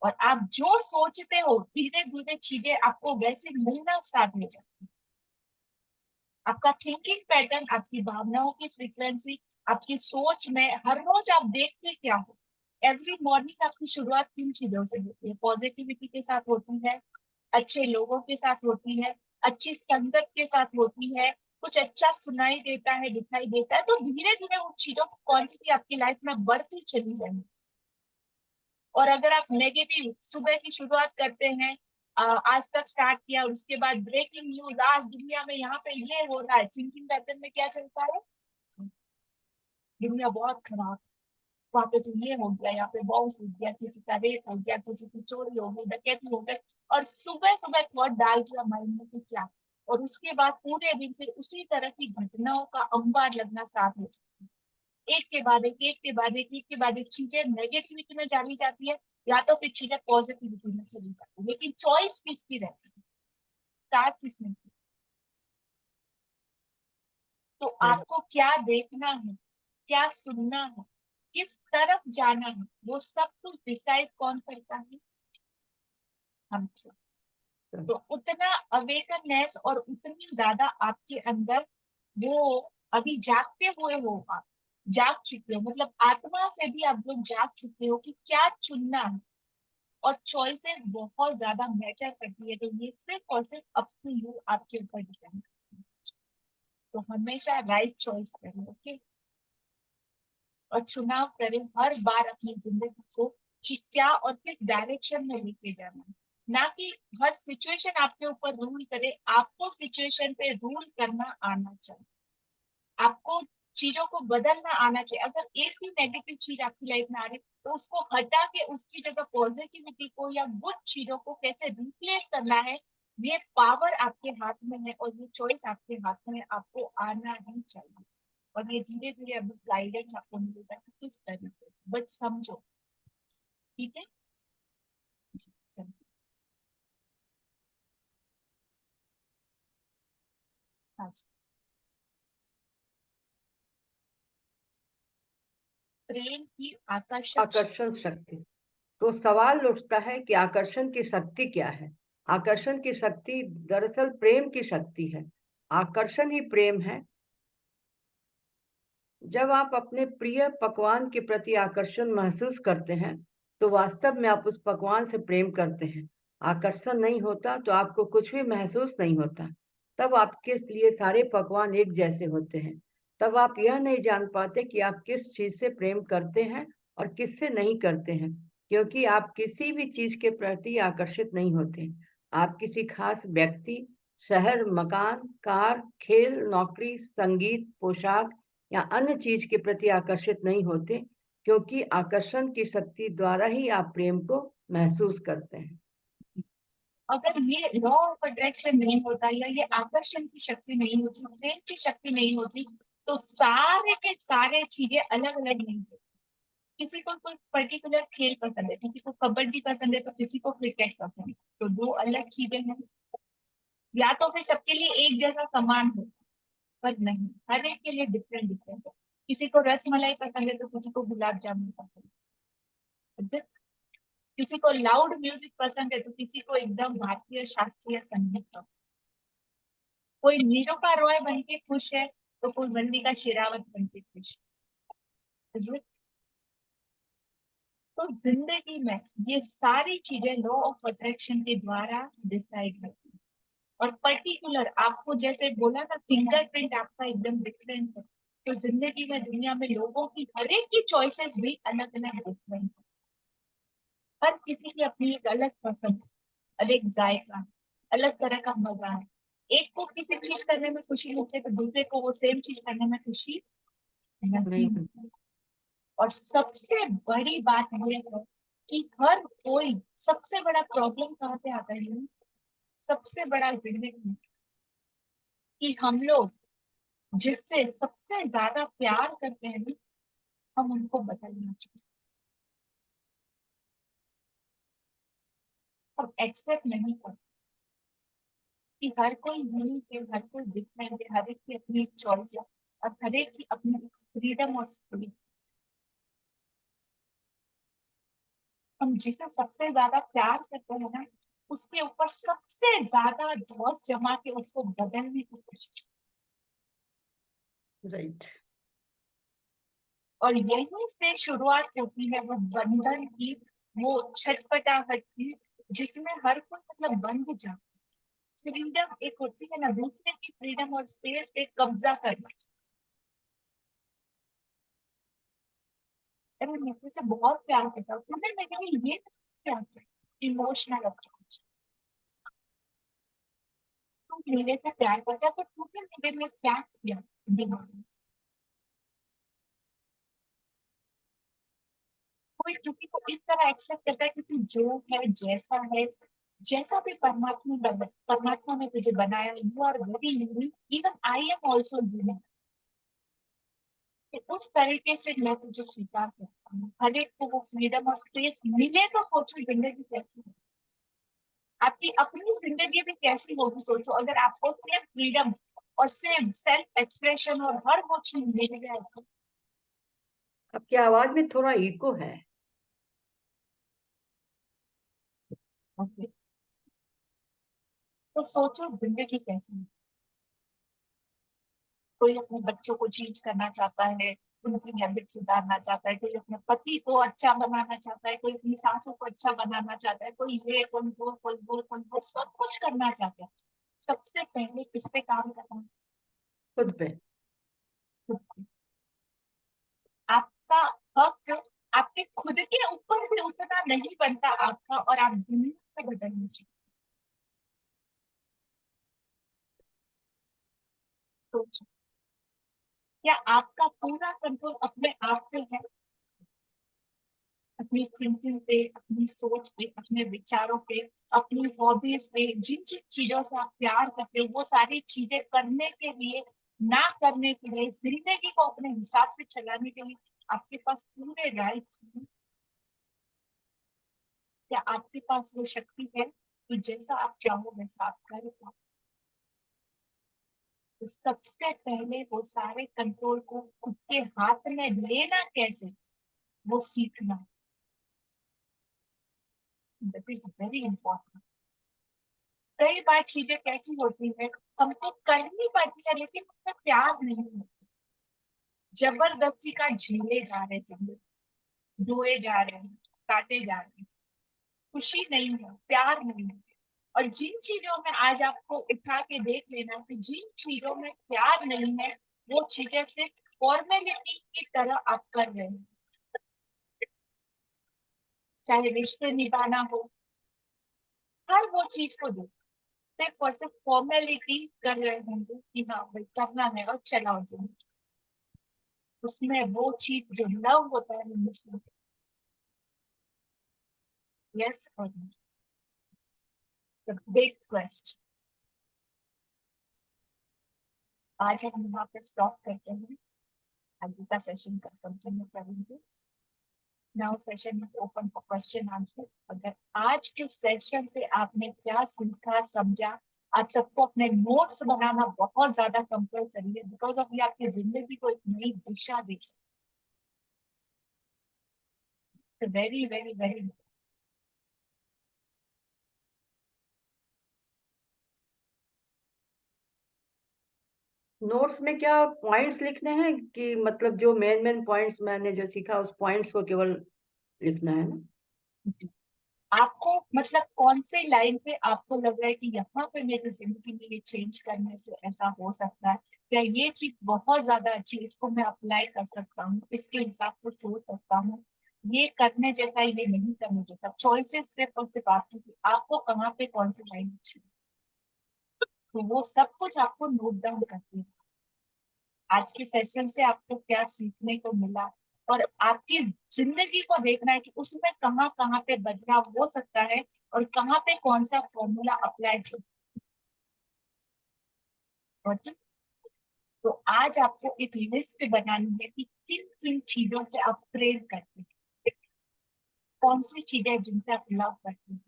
Speaker 1: और आप जो सोचते हो धीरे धीरे चीजें आपको वैसे मिलना स्टार्ट हो जाती है। आपका थिंकिंग पैटर्न, आपकी भावनाओं की फ्रीक्वेंसी, आपकी सोच में हर रोज आप देखते क्या हो। एवरी मॉर्निंग आपकी शुरुआत किन चीजों से होती है? पॉजिटिविटी के साथ होती है, अच्छे लोगों के साथ होती है, अच्छी संगत के साथ होती है, कुछ अच्छा सुनाई देता है, दिखाई देता है, तो धीरे धीरे उन चीजों की क्वांटिटी आपकी लाइफ में बढ़ती चली जाएगी। और अगर आप नेगेटिव सुबह की शुरुआत करते हैं, आज तक स्टार्ट किया, और उसके बाद ब्रेकिंग न्यूज, आज दुनिया में यहाँ पे ये हो रहा है, थिंकिंग पैटर्न में क्या चलता है? दुनिया बहुत खराब, वहां पे तो ये हो गया, यहाँ पे बॉम्ब फूट गया, किसी का रेप हो गया, किसी की चोरी हो गई, डकैती हो गई, और सुबह सुबह थॉट डाल दिया माइंड में कि क्या, और उसके बाद पूरे दिन फिर उसी तरह की घटनाओं का अंबार लगना स्टार्ट हो जाता है। एक के बाद एक, एक के बाद एक, एक के बाद एक चीजें नेगेटिविटी में चली जाती है, या तो फिर चीजें पॉजिटिविटी में चली जाती है, लेकिन चॉइस किसकी रहती है, स्टार्ट किसने की। तो आपको क्या देखना है, क्या सुनना है, किस तरफ जाना है, वो सब कुछ डिसाइड कौन करता है, हम। तो उतना अवेकनेस और उतनी ज्यादा आपके अंदर वो अभी जागते हुए हो, आप जाग चुके हो, मतलब आत्मा से भी आप लोग जाग चुके हो कि क्या चुनना है। और चॉइसेस बहुत ज्यादा मैटर करती है, तो ये सिर्फ और सिर्फ अप टू यू, आपके ऊपर डिपेंड। तो हमेशा राइट चॉइस करें, ओके। और चुनाव करें हर बार अपनी जिंदगी को कि क्या और किस डायरेक्शन में लेके जाना है, ना कि हर सिचुएशन आपके ऊपर रूल करे। आपको सिचुएशन पे रूल करना आना चाहिए, आपको चीजों को बदलना आना चाहिए। अगर एक भी नेगेटिव चीज आपकी लाइफ में आ रही तो उसको हटा के उसकी जगह पॉजिटिविटी को या गुड चीजों को कैसे रिप्लेस करना है, ये पावर आपके हाथ में है और ये चॉइस आपके हाथ में है, आपको आना ही चाहिए। और ये धीरे धीरे अभी गाइडेंस आपको मिलेगा कि किस तरीके से, बट समझो, ठीक है जी, हाँ जी। प्रेम की
Speaker 2: आकर्षण शक्ति। तो सवाल उठता है कि आकर्षण की शक्ति क्या है। आकर्षण की शक्ति दरअसल प्रेम की शक्ति है। आकर्षण ही प्रेम है। जब आप अपने प्रिय पकवान के प्रति आकर्षण महसूस करते हैं तो वास्तव में आप उस पकवान से प्रेम करते हैं। आकर्षण नहीं होता तो आपको कुछ भी महसूस नहीं होता। तब आपके लिए सारे पकवान एक जैसे होते हैं। तब आप यह नहीं जान पाते कि आप किस चीज से प्रेम करते हैं और किससे नहीं करते हैं, क्योंकि आप किसी भी चीज के प्रति आकर्षित नहीं होते। आप किसी खास व्यक्ति, शहर, मकान, कार, खेल, नौकरी, संगीत, पोशाक या अन्य चीज के प्रति आकर्षित नहीं होते, क्योंकि आकर्षण की शक्ति द्वारा ही आप प्रेम को महसूस करते हैं।
Speaker 1: अगर ये लॉ ऑफ अट्रैक्शन नहीं होता या ये आकर्षण की शक्ति नहीं होती, प्रेम की शक्ति नहीं होती, तो सारे के सारे चीजें अलग अलग नहीं होती। किसी को कोई पर्टिकुलर खेल पसंद है, किसी को कबड्डी पसंद है तो किसी को क्रिकेट पसंद है, तो दो अलग चीजें हैं। या तो फिर सबके लिए एक जैसा समान हो, पर नहीं, हर एक के लिए डिफरेंट डिफरेंट है। किसी को रसमलाई पसंद है तो किसी को गुलाब जामुन पसंद है, किसी को लाउड म्यूजिक पसंद है तो किसी को एकदम भारतीय शास्त्रीय संगीत पसंद। कोई नीरू का रॉय बन के खुश है तो कोई मल्लिका शेरावत बन के खुश है। तो जिंदगी में ये सारी चीजें लॉ ऑफ अट्रैक्शन के द्वारा डिसाइड होती है। और पर्टिकुलर आपको जैसे बोला ना, फिंगरप्रिंट आपका एकदम डिफरेंट है। तो जिंदगी में, दुनिया में लोगों की हर एक की चॉइसेस भी अलग अलग डिफरेंट है। हर किसी की अपनी एक अलग पसंद, अलग जायका, अलग तरह का मजा है। एक को किसी चीज करने में खुशी मिलती है तो दूसरे को वो सेम चीज करने में खुशी नहीं मिलती। और सबसे बड़ी बात ये है कि हर कोई, सबसे बड़ा प्रॉब्लम कहाँ पे आता है, सबसे बड़ा जिंदगी में, कि हम लोग जिससे सबसे ज्यादा प्यार करते हैं ना, हम उनको बदलना चाहिए। हम एक्सेप्ट नहीं करते कि हर कोई यूनिक है, हर कोई डिफरेंट है, हर एक की अपनी चॉइस है और हर एक की अपनी फ्रीडम और स्पिरिट। हम जिसे सबसे ज्यादा प्यार करते हैं ना, उसके ऊपर सबसे ज्यादा धौंस जमा के उसको बदलने की कोशिश।
Speaker 2: राइट।
Speaker 1: और यहीं से शुरुआत होती है वो बंधन की, वो छटपटाहट की, जिसमें हर कोई मतलब बंध जाता है। फ्रीडम एक होती है ना, दूसरे की फ्रीडम और स्पेस पे कब्जा करना। अरे मैं तुझसे बहुत प्यार करता हूँ, तुमने मेरे लिए ये क्या किया, इमोशनल अप्रोच। तुम मेरे से प्यार करता तो तुमने मेरे लिए क्या किया दिमाग में। कोई किसी को इस तरह एक्सेप्ट करता है कि तू जो है, जैसा है, जैसा भी परमात्मा ने तुझे बनाया, you are very unique, even I am also unique. कि उस तरीके से मैं तुझे स्वीकार करता हूँ। हर एक को वो फ्रीडम और स्पेस मिले तो सोचो जिंदगी कैसी है, आपकी अपनी जिंदगी भी कैसी होगी। सोचो अगर आपको सेम फ्रीडम और सेम सेल्फ एक्सप्रेशन और हर वो चीज मिल जाए तो।
Speaker 2: आपकी आवाज में थोड़ा इको है।
Speaker 1: ओके, तो सोचो जिंदगी कैसी है। कोई अपने बच्चों को चेंज करना चाहता है, उनकी हैबिट सुधारना चाहता है, कोई अपने पति को अच्छा बनाना चाहता है, कोई अपनी सासू को अच्छा बनाना चाहता है, कोई ये कोई वो सब कुछ करना चाहता है। सबसे पहले किस पे काम करना है?
Speaker 2: खुद पे।
Speaker 1: खुद पे। आपका हक आपके खुद के ऊपर भी उतना नहीं बनता आपका, और आप दुनिया को बदलना चाहिए। सोचो, क्या आपका पूरा कंट्रोल अपने आप पे है? अपनी थिंकिंग पे, अपनी सोच पे, अपने विचारों पे, अपनी हॉबीज पे, जिन जिन चीजों से आप प्यार करते हो वो सारी चीजें करने के लिए, ना करने के लिए, जिंदगी को अपने हिसाब से चलाने के लिए आपके पास पूरे राइट्स हैं। क्या आपके पास वो शक्ति है कि जैसा आप चाहो वैसा आप कर पाओ? तो सबसे पहले वो सारे कंट्रोल को खुद के हाथ में लेना कैसे, वो सीखना। That is very important. कई बार चीजें कैसी होती है, हमको करनी पड़ती है लेकिन उसमें प्यार नहीं होता। जबरदस्ती का झेले जा रहे थे, धोए जा रहे हैं, काटे जा रहे हैं, खुशी नहीं है, प्यार नहीं है। और जिन चीजों में आज आपको उठा के देख लेना कि जिन चीजों में प्यार नहीं है, वो चीजें सिर्फ फॉर्मेलिटी की तरह आप कर रहे हैं। चाहे रिश्ते निभाना हो, हर वो चीज को दो सिर्फ और सिर्फ फॉर्मेलिटी कर रहे होंगे कि हाँ भाई करना है और चलाओ जिंदगी। उसमें वो चीज जो लव होता है मिसिंग। यस और नो, द बिग क्वेश्चन। आज हम यहाँ पे स्टॉप करते हैं, आगे का सेशन का कंटिन्यू करेंगे। Now session is open for question answer. अगर आज के सेशन से आपने क्या सीखा समझा, आप सबको अपने नोट्स बनाना बहुत ज्यादा कंपल्सरी है, बिकॉज ऑफ ये आपकी जिंदगी को एक नई दिशा दे सकते। Very very very.
Speaker 2: नोट्स में क्या पॉइंट्स लिखने हैं कि मतलब जो मेन मेन पॉइंट्स मैंने जो सीखा उस पॉइंट्स को केवल लिखना है ना?
Speaker 1: आपको मतलब कौन से लाइन पे आपको लग रहा है कि यहाँ पे मेरी जिंदगी में ये चेंज करने से ऐसा हो सकता है, या ये चीज बहुत ज्यादा अच्छी, इसको मैं अप्लाई कर सकता हूँ, इसके हिसाब से सोच सकता हूँ, ये करने जैसा, ये नहीं करने जैसा। चॉइसेस सिर्फ और सिर्फ आपकी थी, आपको कहाँ पे कौन सी लाइन अच्छी है, तो वो सब कुछ आपको नोट डाउन करके आज के सेशन से आपको क्या सीखने को मिला, और आपकी जिंदगी को देखना है कि उसमें कहाँ कहाँ पे बदलाव हो सकता है और कहाँ पे कौन सा फॉर्मूला अप्लाई हो सकता है। तो आज आपको एक लिस्ट बनानी है कि किन किन चीजों से आप प्रेम करते हैं, कौन सी चीजें जिनसे आप लव करते हैं,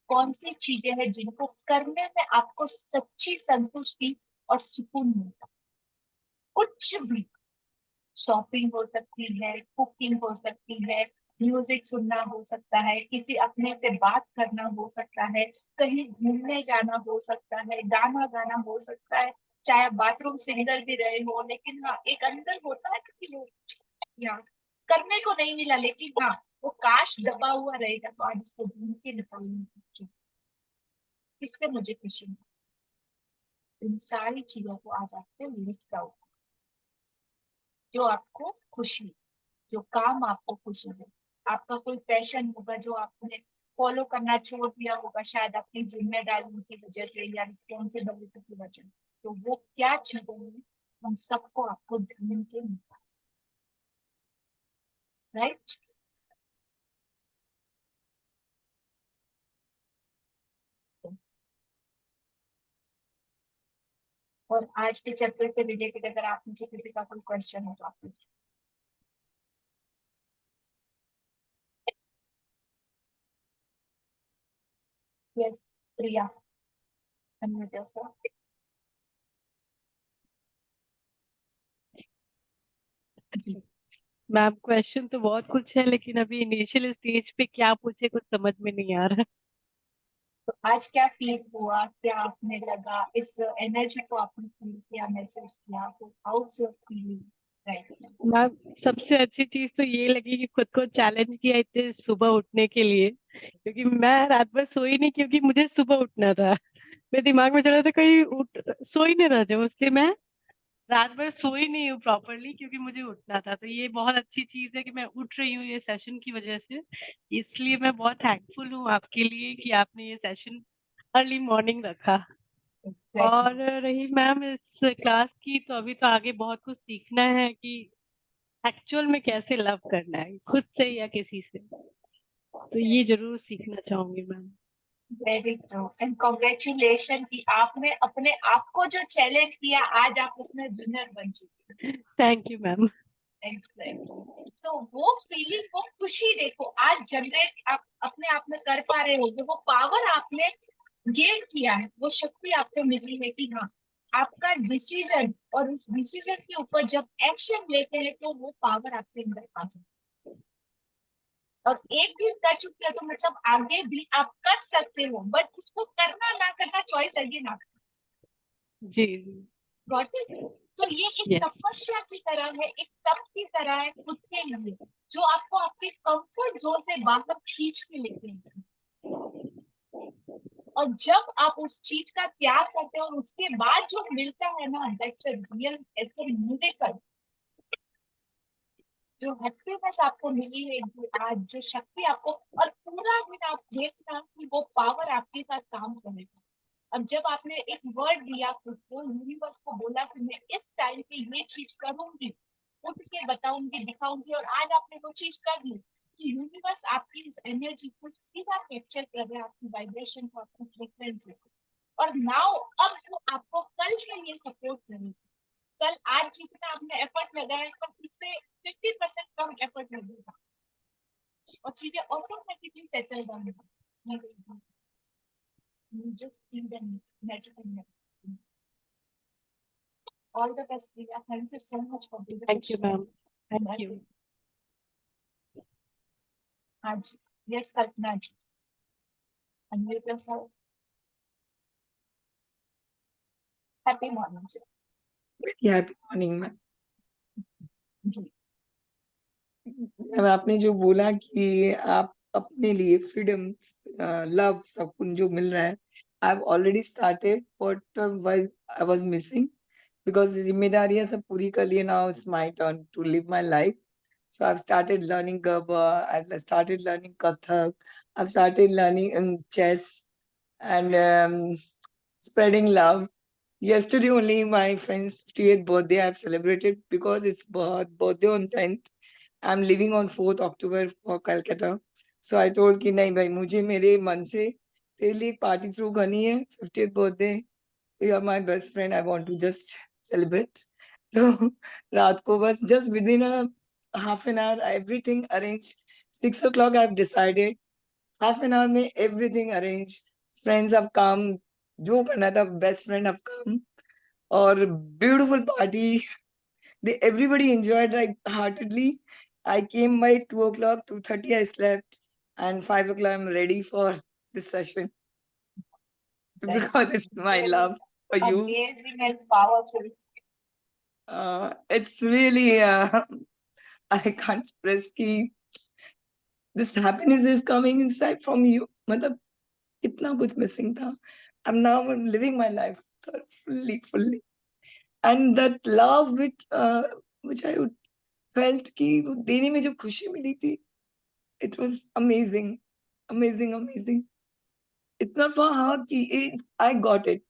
Speaker 1: कौन सी चीजें हैं जिनको करने में आपको सच्ची संतुष्टि और सुकून मिलता है। कुछ भी, शॉपिंग हो सकती है, कुकिंग हो सकती है, म्यूजिक सुनना हो सकता है, किसी अपने से बात करना हो सकता है, कहीं घूमने जाना हो सकता है, गाना गाना हो सकता है। चाहे आप बाथरूम सिंगल भी रहे हो, लेकिन हाँ एक अंदर होता है कि वो यार करने को नहीं मिला, लेकिन हाँ वो काश दबा हुआ रहेगा तो आज उसको ढूंढ के निकालना। इससे मुझे खुशी है। इन सारी चीजों को आज आपको लिस्ट आउट, जो आपको खुशी, जो काम आपको खुशी दे। आपका कोई पैशन होगा जो आपने फॉलो करना छोड़ दिया होगा, शायद अपनी जिम्मेदारियों की वजह से या रिस्पॉन्सिबिलिटी की वजह से, तो वो क्या चीजें हैं उन सबको आपको ढूंढ के, राइट। और आज के चैप्टर से रिलेटेड अगर आप में से किसी का कोई क्वेश्चन हो तो आप पूछिए। यस प्रिया, unmute yourself. जी,
Speaker 5: मैम क्वेश्चन तो बहुत कुछ है, लेकिन अभी इनिशियल स्टेज पे क्या पूछे कुछ समझ में नहीं आ रहा।
Speaker 1: तो आज क्या फील हुआ, क्या आपने लगा, इस एनर्जी को आपने फील किया, महसूस किया, तो house your feeling right now?
Speaker 5: Ma'am सबसे अच्छी चीज तो ये लगी कि खुद को चैलेंज किया इतने सुबह उठने के लिए, क्योंकि मैं रात भर सोई नहीं, क्योंकि मुझे सुबह उठना था। मेरे दिमाग में चल रहा था कहीं उठ सोई नहीं रह जाऊं, इसलिए मैं रात भर सोई नहीं हूँ प्रॉपरली, क्योंकि मुझे उठना था। तो ये बहुत अच्छी चीज है कि मैं उठ रही हूँ ये सेशन की वजह से। इसलिए मैं बहुत थैंकफुल हूँ आपके लिए कि आपने ये सेशन अर्ली मॉर्निंग रखा। और रही मैम इस क्लास की, तो अभी तो आगे बहुत कुछ सीखना है कि एक्चुअल में कैसे लव करना है, खुद से या किसी से। तो ये जरूर सीखना चाहूंगी ma'am.
Speaker 1: Very true and congratulation कि आपने अपने आप को जो चैलेंज किया, आज आप उसमें विनर बन चुकी हैं।
Speaker 5: Thank you ma'am.
Speaker 1: तो वो फीलिंग, वो खुशी देखो आज जनरेट आप अपने आप में कर पा रहे होगे, वो पावर आपने गेन किया है, वो शक्ति आपको मिली है कि हाँ आपका डिसीजन, और उस डिसीजन के ऊपर जब एक्शन लेते हैं तो वो पावर आपके अंदर आ जाती है। और एक दिन कर चुके हो तो मतलब आगे भी आप कर सकते हो, बट उसको करना ना करना चॉइस अगेन आपकी।
Speaker 5: जी जी।
Speaker 1: Got it? तो ये एक
Speaker 5: यस।
Speaker 1: तपस्या की तरह है, एक तप की तरह है खुद के लिए, जो आपको आपके कंफर्ट जोन से बाहर खींच के लेते हैं। और जब आप उस चीज का त्याग करते हो और उसके बाद जो मिलता है ना, that's a real, that's a miracle. जो हैप्पीनेस आपको मिली है, जो आज जो शक्ति आपको, और पूरा दिन आप देखना कि वो पावर आपके साथ काम करेगा। अब जब आपने एक वर्ड दिया खुद को, यूनिवर्स को बोला कि मैं इस टाइम पे ये चीज करूंगी, उठ के बताऊंगी, दिखाऊंगी, और आज आपने वो चीज कर ली, कि यूनिवर्स आपकी इस एनर्जी को सीधा कैप्चर कर रहा है, आपकी वाइब्रेशन को, आपकी फ्रीक्वेंसी को। और नाउ अब वो आपको कल के लिए सपोर्ट करेगी। कल आज जितना आपने एफर्ट लगाया, कल उससे 50% कम एफर्ट लगेगा और चीजें ऑटोमेटिकली सेटल डाउन होगी। You just see the magic in it. All the best, Priya. Thank you so much for being
Speaker 5: thank you ma'am. Thank you.
Speaker 1: आज yes, Kalpana ji. Unmute yourself. Happy morning. ji.
Speaker 3: Very happy morning ma'am.
Speaker 1: जी,
Speaker 3: मैम आपने जो बोला कि आप अपने लिए फ्रीडम, लव, सब कुछ जो मिल रहा है, I have already started what I was missing, because जिम्मेदारियां सब पूरी कर लिए। Now it's my turn to live my life. So I've started learning Garba, I've started learning Kathak, I've started learning chess and spreading love. Yesterday only my friend's 50th birthday I've celebrated because it's birthday on 10th. I'm leaving on 4th October for Calcutta. So I told कि नहीं भाई, मुझे मेरे मन से तेरे लिए पार्टी थ्रू करनी है. 50th birthday, you are my best friend, I want to just celebrate. तो रात को बस just within a half an hour everything arranged. 6 o'clock I've decided. Half an hour में everything arranged. Friends have come, जो करना था, best friend have come, और beautiful party. Everybody enjoyed like heartedly. I came by 2 o'clock, 2:30 I slept, and 5 o'clock I'm ready for this session because it's my love for you.
Speaker 1: amazing and powerful.
Speaker 3: It's really I can't express कि this happiness is coming inside from you. मतलब इतना कुछ missing था. I'm living my life fully. And that love which I felt कि वो देने में जो खुशी मिली थी, it was amazing. इतना हाँ कि I got it.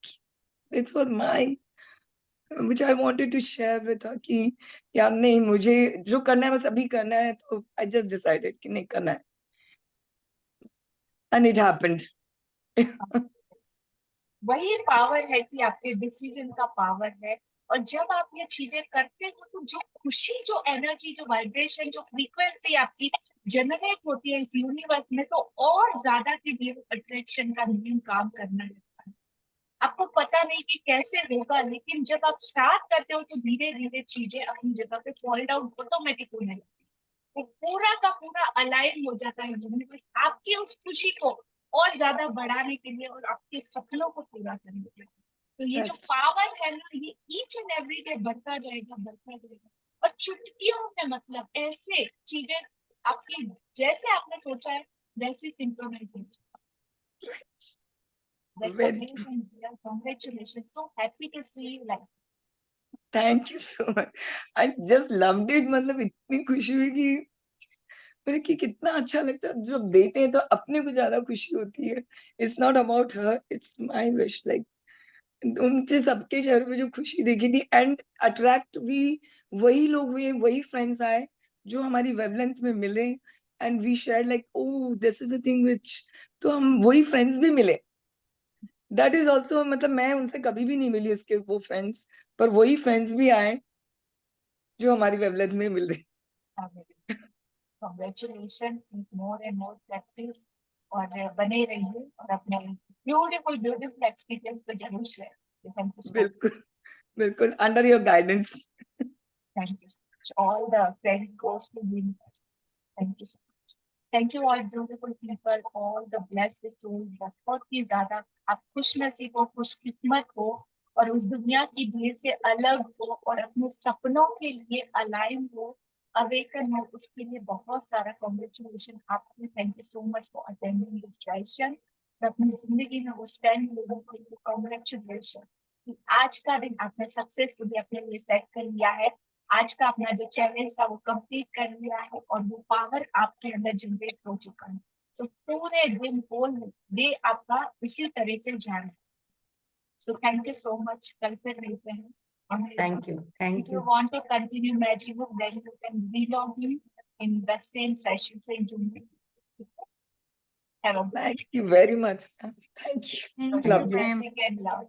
Speaker 3: It's what which I wanted to share with her कि यार नहीं, मुझे जो करना है बस अभी करना है, तो I just decided कि नहीं करना है. And it happened.
Speaker 1: वही पावर है कि आपके डिसीजन का पावर है। और जब आप ये चीजें करते हो तो जो खुशी, जो एनर्जी, जो वाइब्रेशन, जो फ्रीक्वेंसी आपकी जनरेट होती है इस यूनिवर्स में, तो और ज्यादा के लिए अट्रैक्शन का नियम काम करना लगता है। आपको पता नहीं कि कैसे होगा, लेकिन जब आप स्टार्ट करते हो तो धीरे धीरे चीजें अपनी जगह पे फॉल डाउन ऑटोमेटिक होने लगती है। वो पूरा का पूरा अलाइन हो जाता है यूनिवर्स आपकी उस खुशी को और ज्यादा बढ़ाने के लिए और आपके सपनों को पूरा करने के लिए। तो ये जो
Speaker 3: Yes.
Speaker 1: पावर है ना, ये ईच एंड एवरी डे बढ़ता जाएगा, बढ़ता जाएगा। और चुटकियों में मतलब ऐसे चीजें आपकी जैसे आपने सोचा है वैसी synchronise. That's
Speaker 3: Very
Speaker 1: amazing, dear. Congratulations. So happy to see you like.
Speaker 3: Thank you so much, I just loved it. मतलब इतनी खुशी हुई कि कितना अच्छा लगता है जब देते हैं तो अपने को ज्यादा खुशी होती है। It's not about her, it's my wish. Like उनसे सबके चेहरे पे जो खुशी देखी थी, एंड अट्रैक्ट भी वही लोग हुए, वही फ्रेंड्स आए जो हमारी वेवलेंथ में मिले, and we share like oh this is a thing which, तो हम वही फ्रेंड्स भी मिले। दैट इज ऑल्सो, मतलब मैं उनसे कभी भी नहीं मिली उसके वो फ्रेंड्स, पर वही फ्रेंड्स भी आए जो हमारी वेवलेंथ में मिल रहे।
Speaker 1: Amazing. Congratulations. More and more practice. और बने रहिए और अपने ब्यूटीफुल ब्यूटीफुल एक्सपीरियंस को जरूर share. Thank you so much.
Speaker 3: बिल्कुल बिल्कुल, under your guidance.
Speaker 1: Thank you so much. All the credit goes to you. Thank you so much. Thank you all beautiful people, all the blessed soul. बहुत ही ज्यादा आप खुश नसीब हो, खुशकिस्मत हो और उस दुनिया की भीड़ से अलग हो और अपने सपनों के लिए अलाइन हो, अवेकन हो। उसके लिए बहुत सारा कॉन्ग्रेचुलेशन आपको। Thank you so much for attending this session. अपनी जिंदगी में वो स्टैंड लेने के लिए कॉन्ग्रेचुलेशन। आज का दिन आपने सक्सेसफुली अपने लिए सेट कर लिया है। आज का अपना जो चैलेंज था वो कंप्लीट कर लिया है और वो पावर आपके अंदर जनरेट हो चुका है। सो पूरे दिन होल डे आपका इसी तरह से जाना। सो थैंक यू सो मच। कल फिर मिलते हैं।
Speaker 2: Thank you. Thank
Speaker 1: If you
Speaker 2: you.
Speaker 1: want to continue Magic Book, then you can relog in the same session, same Zoom. Have a good
Speaker 3: thank you very much, thank you,
Speaker 4: thank
Speaker 1: day.
Speaker 4: You
Speaker 3: love you.
Speaker 4: Ma'am.
Speaker 1: Blessing and love.